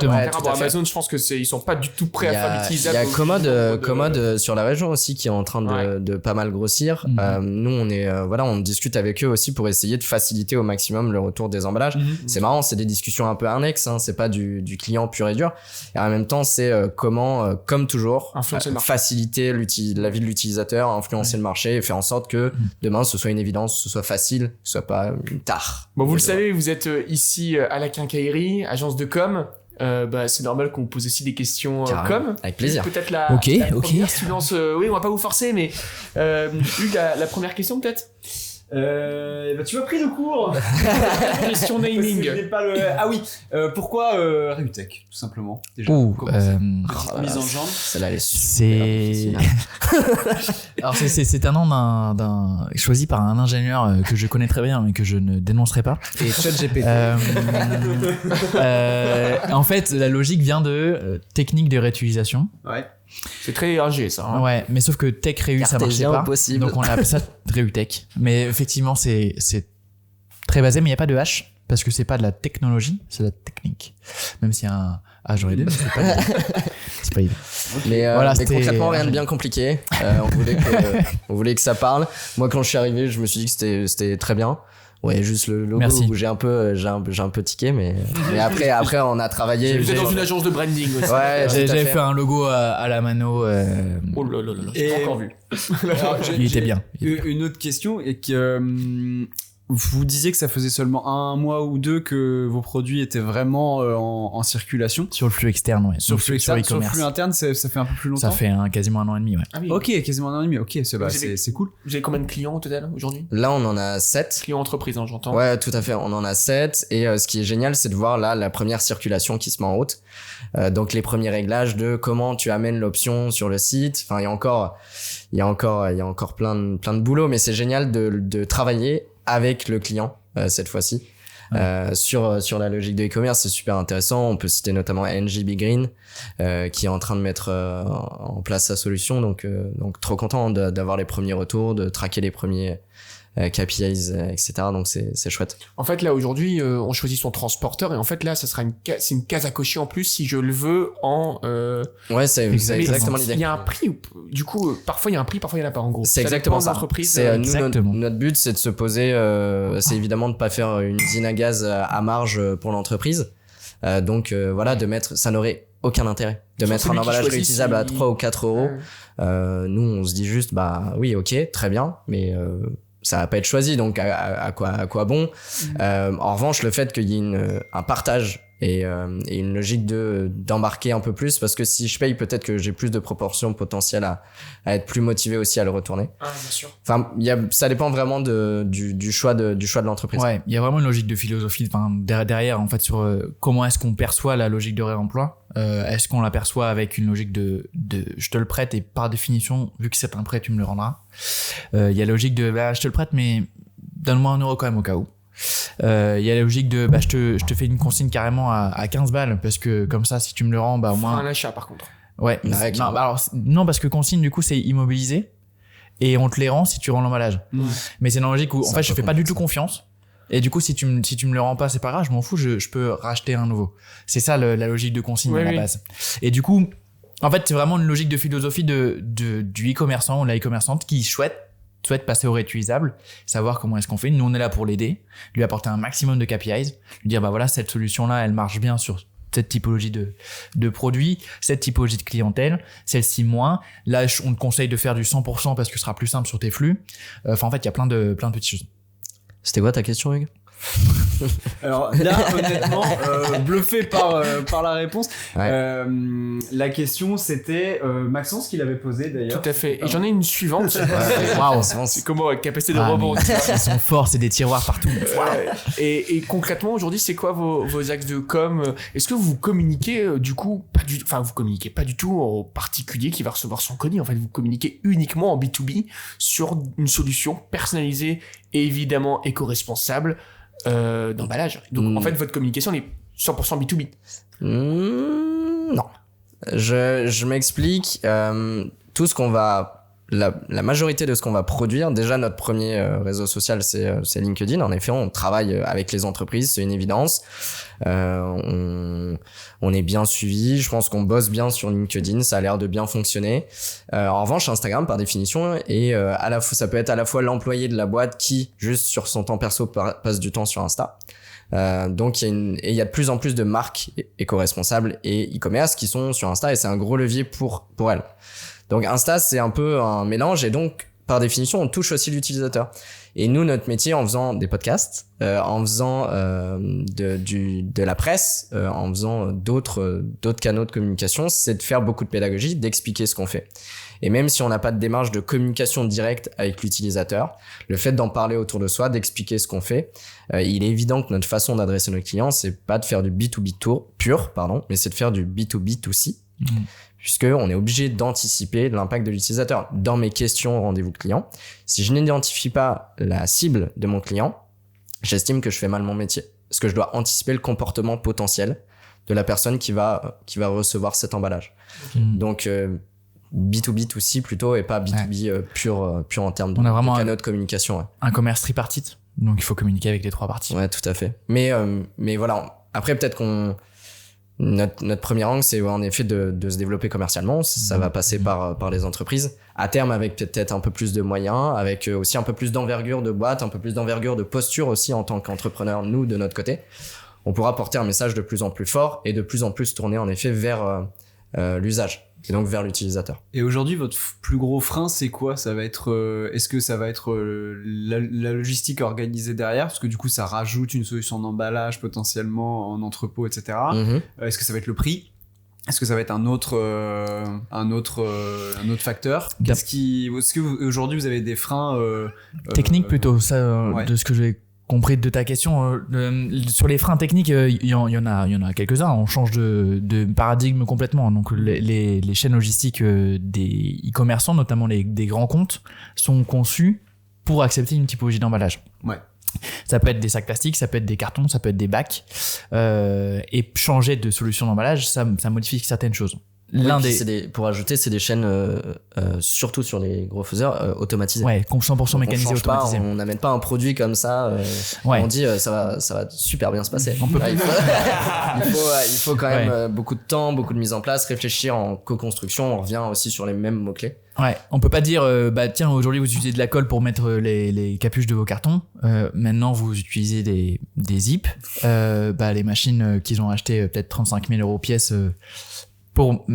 Amazon, je pense que ils sont pas du tout prêts à faire utilisables. Il y a Commode sur la région aussi qui est en train de pas mal grossir. Nous, on discute avec eux aussi pour essayer de faciliter au maximum le retour des emballages. C'est marrant, c'est des discussions un peu annexes, hein, c'est pas du client pur et dur. Et en même temps, c'est comment, comme toujours, faciliter la vie de l'utilisateur, influencer le marché et faire en sorte que demain, ce soit une évidence, ce soit facile, ce soit pas une tare. Bon, vous le savez, vous êtes ici à la Quincaillerie, agence de com. C'est normal qu'on vous pose aussi des questions com. Avec plaisir. Peut-être la première, si tu lances, oui, on va pas vous forcer, mais Hugues, la première question peut-être. Tu m'as pris de court. Question naming. Ah oui. Pourquoi Reutech, tout simplement. Déjà. Mise en jambe. Celle-là, elle est super. Alors c'est un nom choisi par un ingénieur que je connais très bien mais que je ne dénoncerai pas. Et ChatGPT. En fait, la logique vient de technique de réutilisation. Ouais. C'est très RG ça. Hein. Ouais, mais sauf que Tech Réu ça marchait pas. Possible. Donc on a appelé ça Reutech. Mais effectivement, c'est très basé, mais il y a pas de H parce que c'est pas de la technologie, c'est de la technique. Même s'il y a un H dans les deux, mais c'est pas évident. Mais, voilà, mais concrètement, rien de bien compliqué. On voulait que ça parle. Moi, quand je suis arrivé, je me suis dit que c'était très bien. Ouais, juste le logo où j'ai un peu tiqué, mais après on a travaillé. Vous êtes dans une agence de branding aussi. Ouais, j'avais fait un logo à la mano. Oh là là là, j'ai pas encore vu. Alors, il était bien. Une autre question est que vous disiez que ça faisait seulement 1 mois ou 2 que vos produits étaient vraiment en circulation. Sur le flux externe, ouais. Sur le flux externe, sur le flux interne, ça fait un peu plus longtemps. Ça fait quasiment 1 an et demi, ouais. Ah oui. Ok, quasiment 1 an et demi. Ok, c'est cool. Vous avez combien de clients au total aujourd'hui? Là, on en a 7. Clients entreprises, hein, j'entends. Ouais, tout à fait. On en a 7. Et ce qui est génial, c'est de voir là la première circulation qui se met en route. Donc les premiers réglages de comment tu amènes l'option sur le site. Enfin, il y a encore plein de boulot, mais c'est génial de travailler avec le client cette fois-ci. Sur la logique de e-commerce, c'est super intéressant. On peut citer notamment NG Big Green qui est en train de mettre en place sa solution. Donc trop content d'avoir les premiers retours, de traquer les premiers KPIs, etc. Donc c'est chouette. En fait, là aujourd'hui, on choisit son transporteur et en fait là, ça sera c'est une case à cocher en plus si je le veux en. Ouais, c'est exactement l'idée. Il y a un prix, du coup, parfois il y a un prix, parfois il y en a pas en gros. C'est exactement ça. C'est notre but, c'est de se poser. C'est évidemment de pas faire une usine à gaz à marge pour l'entreprise. Donc voilà, de mettre, ça n'aurait aucun intérêt de mettre un emballage réutilisable à 3 ou 4 euros. Nous, on se dit juste, bah oui, ok, très bien, mais ça va pas être choisi, donc à quoi bon. En revanche, le fait qu'il y ait un partage et une logique d'embarquer un peu plus, parce que si je paye, peut-être que j'ai plus de proportions potentielles à être plus motivé aussi à le retourner. Ah, bien sûr. Enfin, ça dépend vraiment du choix de l'entreprise. Ouais, il y a vraiment une logique de philosophie derrière, en fait, sur comment est-ce qu'on perçoit la logique de réemploi. Est-ce qu'on l'aperçoit avec une logique de je te le prête et par définition, vu que c'est un prêt, tu me le rendras. Il y a la logique de je te le prête, mais donne-moi 1 euro quand même au cas où. Il y a la logique de je te fais une consigne carrément à 15 balles parce que comme ça si tu me le rends au moins un achat par contre. Ouais, non parce que consigne du coup c'est immobilisé et on te les rend si tu rends l'emballage. Mais c'est dans la logique où en fait je fais pas du tout confiance et du coup si tu me le rends pas c'est pas grave, je m'en fous, je peux racheter un nouveau. C'est ça la logique de consigne à la base. Et du coup en fait c'est vraiment une logique de philosophie du e-commerçant ou la e-commerçante qui souhaite passer au réutilisable, savoir comment est-ce qu'on fait. Nous, on est là pour l'aider, lui apporter un maximum de KPIs, lui dire, bah voilà, cette solution-là, elle marche bien sur cette typologie de produits, cette typologie de clientèle, celle-ci moins. Là, on te conseille de faire du 100% parce que ce sera plus simple sur tes flux. Enfin, en fait, il y a plein de petites choses. C'était quoi ta question, Hugues? Alors là, honnêtement, bluffé par la réponse. Ouais. La question, c'était Maxence qui l'avait posée d'ailleurs. Tout à fait. Et j'en ai une suivante. Waouh, C'est comment capacité de rebond. ils sont forts, c'est des tiroirs partout. Et concrètement, aujourd'hui, c'est quoi vos axes de com? Est-ce que vous communiquez du coup vous communiquez pas du tout au particulier qui va recevoir son colis. En fait, vous communiquez uniquement en B2B sur une solution personnalisée et évidemment éco-responsable d'emballage. Donc en fait, votre communication elle est 100% B2B. Non. Je m'explique. Tout ce qu'on va... La majorité de ce qu'on va produire, déjà notre premier réseau social c'est LinkedIn. En effet, on travaille avec les entreprises, c'est une évidence. On est bien suivi. Je pense qu'on bosse bien sur LinkedIn, ça a l'air de bien fonctionner. En revanche, Instagram par définition et à la fois ça peut être à la fois l'employé de la boîte qui juste sur son temps perso passe du temps sur Insta. Donc il y a de plus en plus de marques éco-responsables et e-commerce qui sont sur Insta et c'est un gros levier pour elles. Donc Insta, c'est un peu un mélange et donc par définition, on touche aussi l'utilisateur. Et nous, notre métier, en faisant des podcasts, en faisant de la presse, en faisant d'autres canaux de communication, c'est de faire beaucoup de pédagogie, d'expliquer ce qu'on fait. Et même si on n'a pas de démarche de communication directe avec l'utilisateur, le fait d'en parler autour de soi, d'expliquer ce qu'on fait, il est évident que notre façon d'adresser nos clients, c'est pas de faire du B2B pur, mais c'est de faire du B2B2C. Puisqu'on est obligé d'anticiper l'impact de l'utilisateur. Dans mes questions rendez-vous client, si je n'identifie pas la cible de mon client, j'estime que je fais mal mon métier. Parce que je dois anticiper le comportement potentiel de la personne qui va recevoir cet emballage. Donc, B2B2C plutôt et pas B2B pur en termes de canaux de communication. Ouais. Un commerce tripartite, donc il faut communiquer avec les trois parties. Ouais, tout à fait. Mais voilà, après peut-être qu'on... Notre premier angle, c'est en effet de se développer commercialement. Ça va passer par les entreprises. À terme, avec peut-être un peu plus de moyens, avec aussi un peu plus d'envergure de boîte, un peu plus d'envergure de posture aussi en tant qu'entrepreneur, nous, de notre côté. On pourra porter un message de plus en plus fort et de plus en plus tourner en effet vers l'usage et donc vers l'utilisateur. Et aujourd'hui, votre plus gros frein, c'est quoi? Ça va être, est-ce que ça va être la logistique organisée derrière, parce que du coup, ça rajoute une solution d'emballage potentiellement en entrepôt, etc. Est-ce que ça va être le prix? Est-ce que ça va être un autre facteur? Est-ce que aujourd'hui vous avez des freins techniques plutôt, ça, de ce que j'ai compris de ta question, sur les freins techniques, il y en a quelques-uns. On change de paradigme complètement. Donc les chaînes logistiques des e-commerçants, notamment des grands comptes, sont conçues pour accepter une typologie d'emballage. Ouais. Ça peut être des sacs plastiques, ça peut être des cartons, ça peut être des bacs. Et changer de solution d'emballage, ça modifie certaines choses. Pour ajouter, c'est des chaînes, surtout sur les gros faiseurs, automatisées. Ouais, 100% mécanisées, automatisées. On n'amène pas un produit comme ça, on dit ça va super bien se passer. Il faut quand même beaucoup de temps, beaucoup de mise en place, réfléchir en co-construction, on revient aussi sur les mêmes mots-clés. Ouais, on peut pas dire tiens, aujourd'hui vous utilisez de la colle pour mettre les capuches de vos cartons, maintenant vous utilisez des zips, les machines qu'ils ont achetées peut-être 35 000 € pièce pour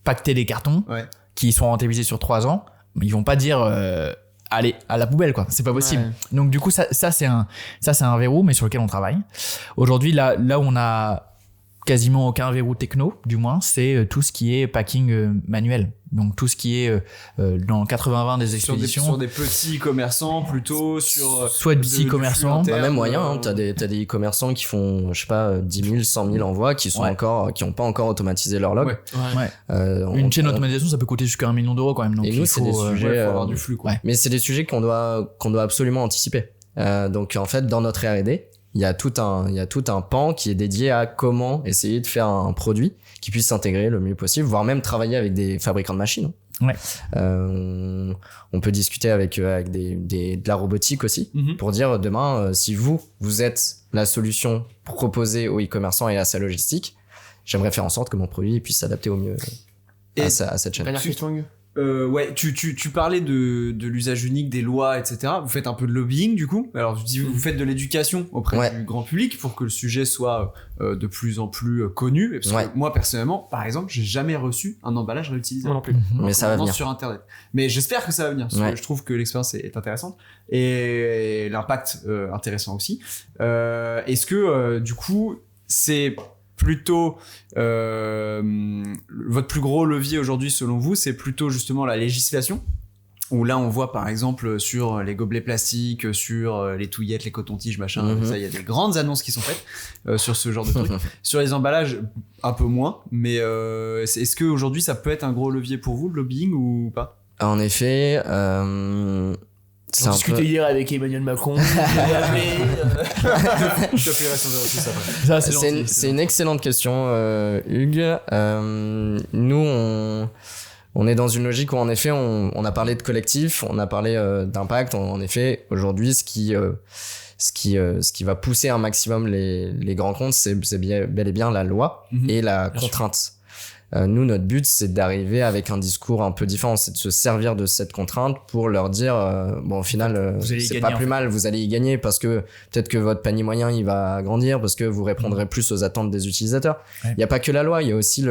pacter les cartons qui sont rentabilisés sur 3 ans, ils vont pas dire allez à la poubelle quoi, c'est pas possible. Donc du coup ça c'est un verrou mais sur lequel on travaille. Aujourd'hui là où on a quasiment aucun verrou techno, du moins, c'est tout ce qui est packing manuel. Donc tout ce qui est dans 80-20 des expéditions. Sur des petits commerçants plutôt, soit de petits commerçants. Même moyen, t'as des e-commerçants qui font, je sais pas, 10 000, 100 000 envois, qui ont pas encore automatisé leur log. Une chaîne d'automatisation, ça peut coûter jusqu'à 1 million d'euros quand même. Donc et nous, c'est des sujets, faut avoir du flux, quoi. Mais c'est des sujets qu'on doit absolument anticiper. Donc en fait, dans notre R&D, il y a tout un pan qui est dédié à comment essayer de faire un produit qui puisse s'intégrer le mieux possible, voire même travailler avec des fabricants de machines. Ouais. On peut discuter avec de la robotique aussi, pour dire demain, si vous êtes la solution proposée aux e-commerçants et à sa logistique, j'aimerais faire en sorte que mon produit puisse s'adapter au mieux à cette chaîne. Ouais, tu parlais de l'usage unique des lois, etc. Vous faites un peu de lobbying du coup. Alors vous faites de l'éducation auprès du grand public pour que le sujet soit de plus en plus connu. Parce que moi personnellement, par exemple, j'ai jamais reçu un emballage réutilisable. Moi non plus. Mais ça va venir sur internet. Mais j'espère que ça va venir. Parce que je trouve que l'expérience est intéressante et l'impact intéressant aussi. Est-ce que du coup c'est plutôt votre plus gros levier aujourd'hui selon vous, c'est plutôt justement la législation, où là on voit par exemple sur les gobelets plastiques, sur les touillettes, les cotons-tiges, machin, ça il y a des grandes annonces qui sont faites sur ce genre de trucs. Sur les emballages un peu moins, mais est-ce que aujourd'hui ça peut être un gros levier pour vous le lobbying ou pas? En effet, J'ai discuté hier avec Emmanuel Macron. C'est une excellente question, Hugues. Nous, on est dans une logique où en effet, on a parlé de collectif, on a parlé d'impact. En effet, aujourd'hui, ce qui va pousser un maximum les grands comptes, c'est bel et bien la loi et la contrainte. Nous, notre but, c'est d'arriver avec un discours un peu différent, c'est de se servir de cette contrainte pour leur dire, bon, au final, c'est pas plus mal, vous allez y gagner parce que peut-être que votre panier moyen, il va grandir, parce que vous répondrez plus aux attentes des utilisateurs. Il y a pas que la loi, il y a aussi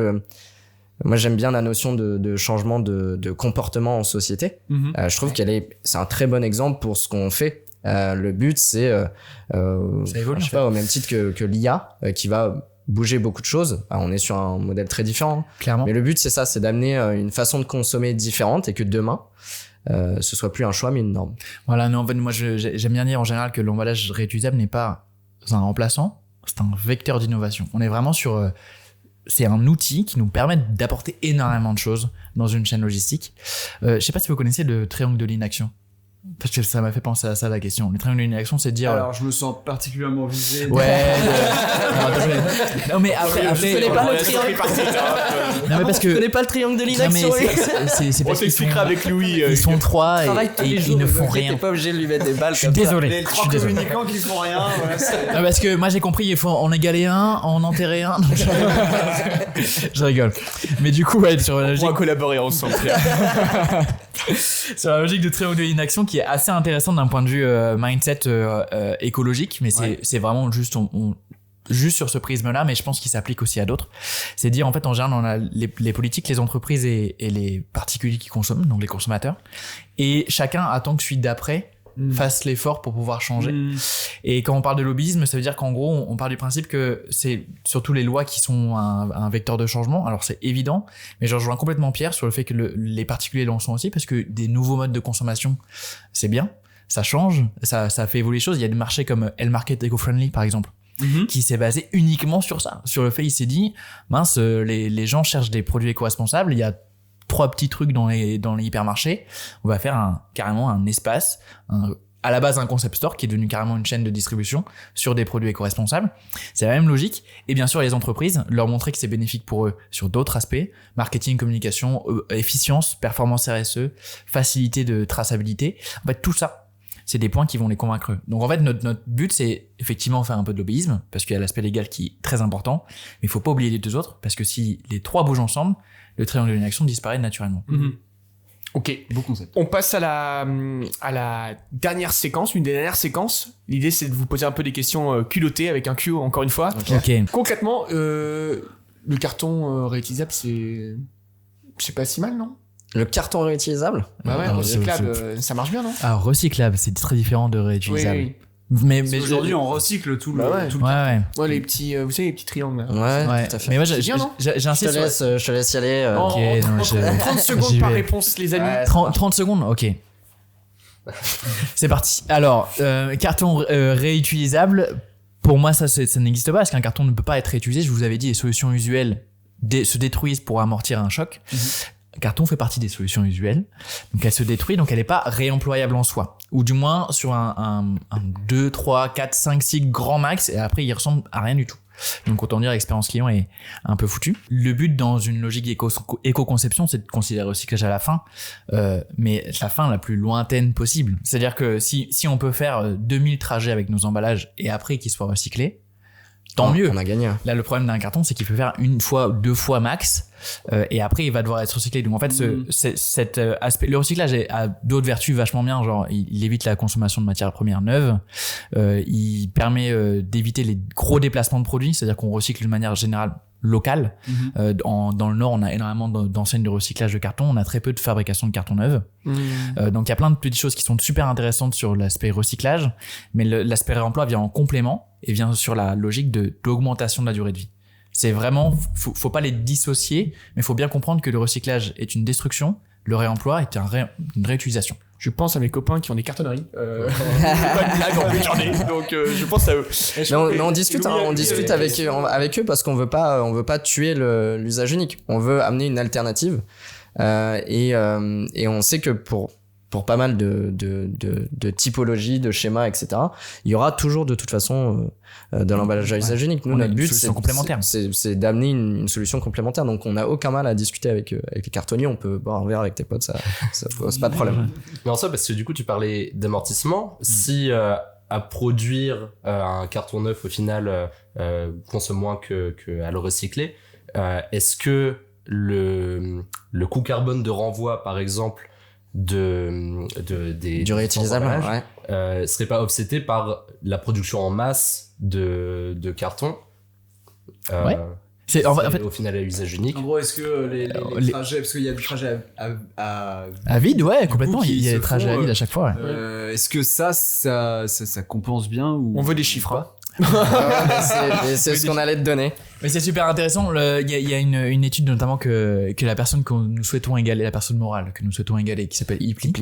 moi, j'aime bien la notion de changement de comportement en société. Je trouve c'est un très bon exemple pour ce qu'on fait. Le but, c'est, ça évolue, je sais pas, au même titre que l'IA, qui va bouger beaucoup de choses. On est sur un modèle très différent. Clairement. Mais le but, c'est ça, c'est d'amener une façon de consommer différente et que demain, ce soit plus un choix, mais une norme. Voilà, non, en fait, moi, j'aime bien dire en général que l'emballage réutilisable n'est pas un remplaçant, c'est un vecteur d'innovation. On est vraiment sur... c'est un outil qui nous permet d'apporter énormément de choses dans une chaîne logistique. Je sais pas si vous connaissez le triangle de l'inaction. Parce que ça m'a fait penser à ça, la question. Le triangle de l'inaction, c'est de dire... Alors, je me sens particulièrement visé. Ouais. Non, mais après... Je connais pas le triangle. Non, mais parce que... Je connais pas le triangle de l'inaction. C'est On t'expliquera avec Louis. Ils sont trois et ils ne font rien. T'es pas obligé de lui mettre des balles. Je suis désolé. Les trois communicants qui font rien. Non, parce que moi j'ai compris, il faut en égaler un, en enterrer un. Je rigole. Mais du coup, ouais, sur la logique... On va collaborer ensemble. Sur la logique de triangle de l'inaction qui est assez intéressante d'un point de vue mindset écologique, mais c'est vraiment juste juste sur ce prisme-là, mais je pense qu'il s'applique aussi à d'autres. C'est dire, en fait, en général, on a les politiques, les entreprises et les particuliers qui consomment, donc les consommateurs, et chacun attend que celui d'après fasse l'effort pour pouvoir changer. Et quand on parle de lobbyisme, ça veut dire qu'en gros, on part du principe que c'est surtout les lois qui sont un vecteur de changement. Alors c'est évident, mais je rejoins complètement Pierre sur le fait que les particuliers l'en sont aussi, parce que des nouveaux modes de consommation, c'est bien, ça change, ça fait évoluer les choses. Il y a des marchés comme El-Market Eco-Friendly, par exemple, qui s'est basé uniquement sur ça, sur le fait, il s'est dit, mince, les gens cherchent des produits éco-responsables, il y a 3 petits trucs dans les hypermarchés, on va faire carrément un espace, à la base un concept store qui est devenu carrément une chaîne de distribution sur des produits éco-responsables. C'est la même logique. Et bien sûr, les entreprises, leur montrer que c'est bénéfique pour eux sur d'autres aspects, marketing, communication, efficience, performance RSE, facilité de traçabilité. En fait, tout ça, c'est des points qui vont les convaincre. Donc en fait, notre but, c'est effectivement faire un peu de lobbyisme, parce qu'il y a l'aspect légal qui est très important, mais il faut pas oublier les 2 autres, parce que si les 3 bougent ensemble, le triangle de l'inaction disparaît naturellement. Ok, beau concept. On passe à la dernière séquence, une des dernières séquences. L'idée, c'est de vous poser un peu des questions culottées avec un Q, encore une fois. Ok. Concrètement, le carton réutilisable, c'est pas si mal, non? Le carton réutilisable? Bah ouais, recyclable, ça marche bien, non? Alors, recyclable, c'est très différent de réutilisable. Oui. Mais aujourd'hui, on recycle tout le ouais. Ouais, les petits, vous savez, les petits triangles. Là. Ouais, tout à fait. Mais moi, bien, non? j'insiste. Je te laisse y aller. Ok, non, 30 secondes par réponse, les amis. 30 secondes, ok. C'est parti. Alors, carton réutilisable, pour moi, ça n'existe pas parce qu'un carton ne peut pas être réutilisé. Je vous avais dit, les solutions usuelles se détruisent pour amortir un choc. Carton fait partie des solutions usuelles, donc elle se détruit, donc elle n'est pas réemployable en soi, ou du moins sur un 2, 3, 4, 5 cycles grand max, et après il ressemble à rien du tout. Donc autant dire l'expérience client est un peu foutue. Le but dans une logique éco-conception, c'est de considérer le recyclage à la fin, mais la fin la plus lointaine possible. C'est-à-dire que si on peut faire 2000 trajets avec nos emballages et après qu'ils soient recyclés, tant mieux. On a gagné. Là, le problème d'un carton, c'est qu'il peut faire 1 fois, 2 fois max, et après, il va devoir être recyclé. Donc, en fait, cet aspect, le recyclage a d'autres vertus vachement bien, genre, il évite la consommation de matières premières neuves, il permet d'éviter les gros déplacements de produits, c'est-à-dire qu'on recycle de manière générale locale. Dans le Nord, on a énormément d'enseignes de recyclage de carton, on a très peu de fabrication de carton neuf. Donc, il y a plein de petites choses qui sont super intéressantes sur l'aspect recyclage, mais l'aspect réemploi vient en complément et vient sur la logique d'augmentation de la durée de vie. C'est vraiment, faut pas les dissocier, mais faut bien comprendre que le recyclage est une destruction, le réemploi est une réutilisation. Je pense à mes copains qui ont des cartonneries. Pas une blague, en plus j'en ai. Donc je pense à eux. Mais on discute avec eux parce qu'on veut pas tuer l'usage unique. On veut amener une alternative. Et on sait que pour pas mal de typologies, de schémas, etc., il y aura toujours de toute façon de l'emballage à usage unique. Nous, notre but, c'est d'amener une solution complémentaire. Donc, on n'a aucun mal à discuter avec les cartonniers. On peut boire un verre avec tes potes, ça pose pas de problème. Mais en soi, parce que du coup, tu parlais d'amortissement. Si à produire un carton neuf, au final, consomme moins que à le recycler, est-ce que le coût carbone de renvoi, par exemple, du réutilisable, serait pas offseté par la production en masse de carton C'est en fait au final à usage unique. En gros, est-ce que les trajets, parce qu'il y a des trajets à vide, complètement, il y a des trajets à vide à chaque fois. Est-ce que ça compense bien ou... On veut des chiffres, hein. C'est ce qu'on allait te donner. Mais c'est super intéressant. Il y a une étude notamment que la personne que nous souhaitons égaler, la personne morale que nous souhaitons égaler, qui s'appelle Ipli,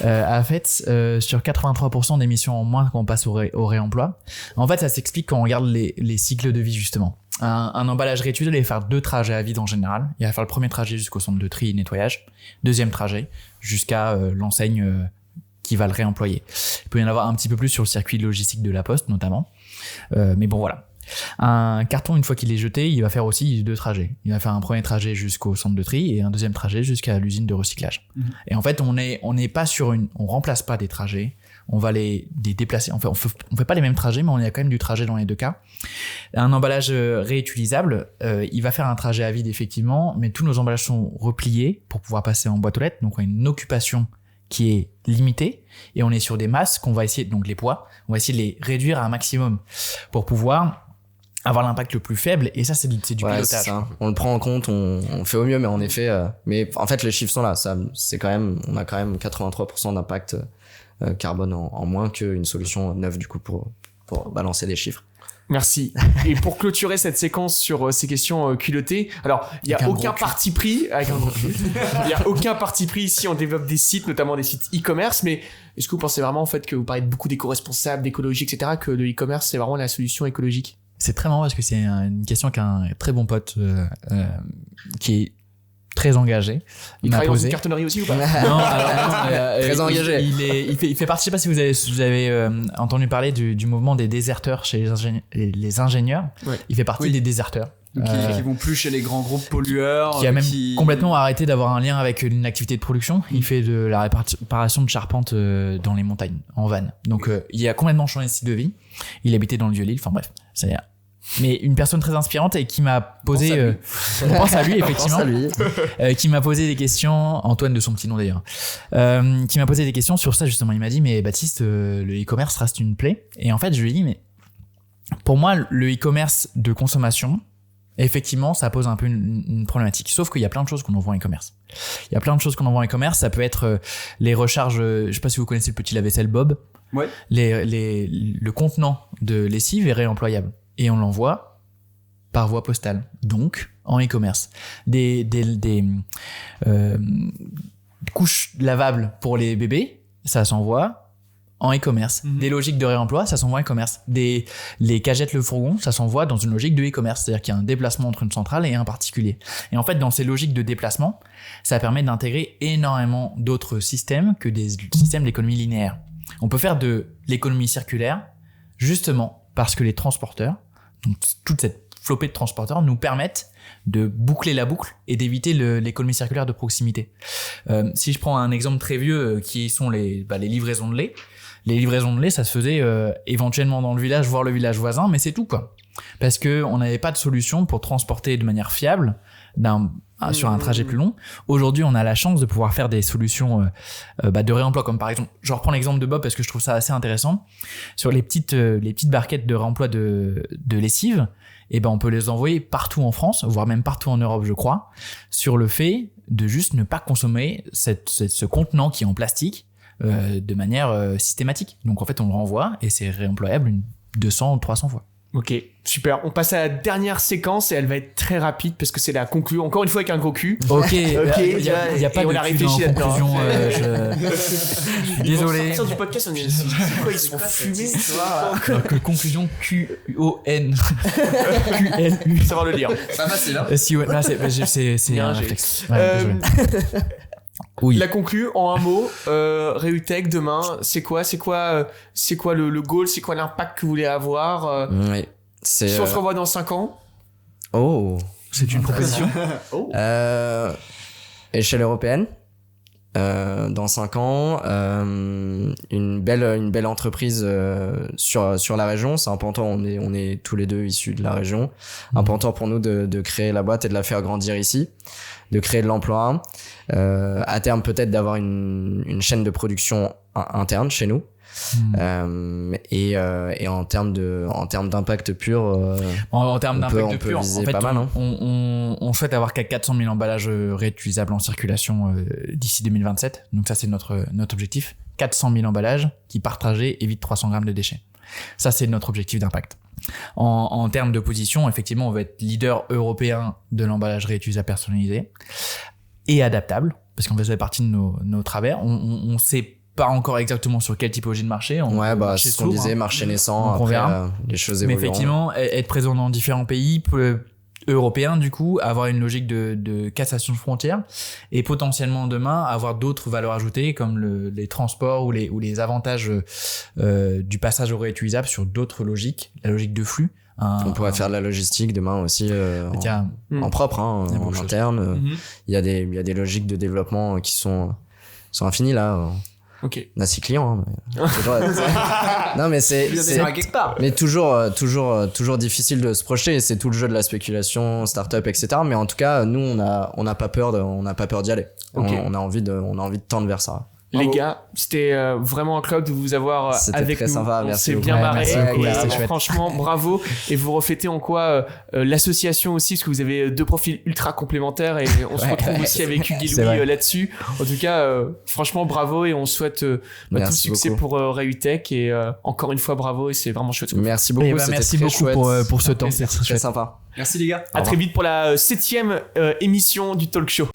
a fait sur 83% d'émissions en moins quand on passe au réemploi. En fait, ça s'explique quand on regarde les cycles de vie justement. Un emballage réutilisable, il va faire 2 trajets à vide en général. Il va faire le premier trajet jusqu'au centre de tri et nettoyage, deuxième trajet jusqu'à l'enseigne qui va le réemployer. Il peut y en avoir un petit peu plus sur le circuit logistique de la Poste notamment. Mais bon, voilà. Un carton, une fois qu'il est jeté, il va faire aussi 2 trajets. Il va faire un premier trajet jusqu'au centre de tri et un deuxième trajet jusqu'à l'usine de recyclage. Et en fait, on n'est pas on remplace pas des trajets. On va les déplacer. En fait, on fait pas les mêmes trajets, mais on a quand même du trajet dans les 2 cas. Un emballage réutilisable, il va faire un trajet à vide effectivement, mais tous nos emballages sont repliés pour pouvoir passer en boîte aux lettres. Donc, on a une occupation qui est limitée et on est sur des masses qu'on va essayer, donc les poids, on va essayer de les réduire à un maximum pour pouvoir avoir l'impact le plus faible, et ça c'est du pilotage. Ça. On le prend en compte, on fait au mieux, mais en effet, mais en fait les chiffres sont là, on a quand même 83% d'impact carbone en moins qu'une solution neuve du coup pour balancer les chiffres. Merci. Et pour clôturer cette séquence sur ces questions culottées, alors il y a aucun parti pris avec un gros cul. Il y a aucun parti pris ici. On développe des sites, notamment des sites e-commerce. Mais est-ce que vous pensez vraiment en fait que vous parlez beaucoup d'éco-responsable, d'écologie, etc., que le e-commerce c'est vraiment la solution écologique? C'est très marrant parce que c'est une question qu'un très bon pote qui est très engagé. Il travaille dans une cartonnerie aussi ou pas? Non, alors, très engagé. Il fait partie, je sais pas si vous avez entendu parler du mouvement des déserteurs chez les ingénieurs. Ouais. Il fait partie des déserteurs. Qui vont plus chez les grands groupes pollueurs. Qui a même complètement arrêté d'avoir un lien avec une activité de production. Il fait de la réparation de charpente dans les montagnes, en van. Donc, il a complètement changé de style de vie. Il habitait dans le Vieux-Lille. Enfin bref, c'est... Mais une personne très inspirante et qui m'a posé on pense à lui effectivement qui m'a posé des questions, Antoine de son petit nom d'ailleurs, qui m'a posé des questions sur ça justement. Il m'a dit mais Baptiste, le e-commerce reste une plaie. Et en fait je lui ai dit mais pour moi le e-commerce de consommation, effectivement ça pose un peu une problématique, sauf qu'il y a plein de choses qu'on envoie en e-commerce. Il y a plein de choses qu'on envoie en e-commerce. Ça peut être les recharges, je sais pas si vous connaissez le petit lave-vaisselle Bob. Ouais. Le contenant de lessive est réemployable et on l'envoie par voie postale, donc en e-commerce. Des couches lavables pour les bébés, ça s'envoie en e-commerce. Des logiques de réemploi, ça s'envoie en e-commerce. Les cagettes le fourgon, ça s'envoie dans une logique de e-commerce, c'est-à-dire qu'il y a un déplacement entre une centrale et un particulier. Et en fait, dans ces logiques de déplacement, ça permet d'intégrer énormément d'autres systèmes que des systèmes d'économie linéaire. On peut faire de l'économie circulaire, justement parce que les transporteurs, donc toute cette flopée de transporteurs, nous permettent de boucler la boucle et d'éviter l'économie circulaire de proximité. Si je prends un exemple très vieux qui sont les livraisons de lait. Les livraisons de lait, ça se faisait éventuellement dans le village, voire le village voisin, mais c'est tout quoi. parce que on n'avait pas de solution pour transporter de manière fiable sur un trajet plus long. Aujourd'hui, on a la chance de pouvoir faire des solutions de réemploi, comme par exemple, je reprends l'exemple de Bob parce que je trouve ça assez intéressant. Sur les petites barquettes de réemploi de lessive, et ben on peut les envoyer partout en France, voire même partout en Europe, je crois, sur le fait de juste ne pas consommer ce contenant qui est en plastique de manière systématique. Donc en fait, on le renvoie et c'est réemployable 200 ou 300 fois. Ok, super. On passe à la dernière séquence et elle va être très rapide parce que c'est la conclusion. Encore une fois avec un gros cul. Ok, il y a pas et on de a cul réfléchi dans là-dedans. conclusion. Je suis désolé. Sur du podcast, on dit c'est quoi, ils sont fumés, tu vois. Donc, conclusion QON. QLU. Savoir le lire. Pas facile, hein. Si ouais, là c'est Bien, un j'ai- réflexe. Ouais, désolé. Oui. La conclue en un mot, Reutech demain, c'est quoi le goal, c'est quoi l'impact que vous voulez avoir Oui. C'est. si on se revoit dans 5 ans. Oh. C'est une proposition. Échelle européenne. Dans 5 ans, une belle entreprise sur la région. C'est important. On est tous les deux issus de la région. Important pour nous de créer la boîte et de la faire grandir ici, de créer de l'emploi. À terme, peut-être d'avoir une chaîne de production interne chez nous. Et en termes d'impact pur, En termes on peut d'impact pur, en viser fait, pas mal, hein. on souhaite avoir 400 000 emballages réutilisables en circulation d'ici 2027. Donc ça, c'est notre objectif. 400 000 emballages qui, par trajet, évitent 300 grammes de déchets. Ça, c'est notre objectif d'impact. En termes de position, effectivement, on va être leader européen de l'emballage réutilisable personnalisé et adaptable, parce qu'en fait, ça fait partie de nos travers. On sait pas encore exactement sur quelle typologie de marché. C'est ce qu'on disait, marché naissant. Donc on après, verra. les choses Mais évolueront. effectivement, être présent dans différents pays européens, du coup, avoir une logique de cassation de frontières et potentiellement demain avoir d'autres valeurs ajoutées comme les transports ou les avantages du passage au réutilisable sur d'autres logiques, la logique de flux. On pourrait faire de la logistique demain aussi en propre, hein, Il y a beaucoup en de choses. interne. Il y a des logiques de développement qui sont infinies là. Ok. On a 6 clients. Hein, non mais c'est quelque part. mais toujours difficile de se projeter. C'est tout le jeu de la spéculation, start-up, etc. Mais en tout cas, nous on n'a pas peur d'y aller. Ok. On a envie de tendre vers ça. Les gars, c'était vraiment un club de vous avoir C'était avec très nous. sympa, On merci s'est beaucoup. bien Ouais, marré. merci beaucoup, Et, c'était chouette. franchement, bravo. Et vous reflétez en quoi l'association aussi, parce que vous avez 2 profils ultra complémentaires et on se retrouve aussi avec Hugues et C'est Louis vrai. là-dessus. En tout cas, franchement, bravo et on souhaite tout le Merci succès beaucoup. pour Reutech et encore une fois, bravo et c'est vraiment chouette. Merci beaucoup. Eh ben, C'était merci très beaucoup chouette. pour ce temps. plaisir. C'est très Très chouette. sympa. Merci les gars. À très vite pour la 7e émission du Talk Show.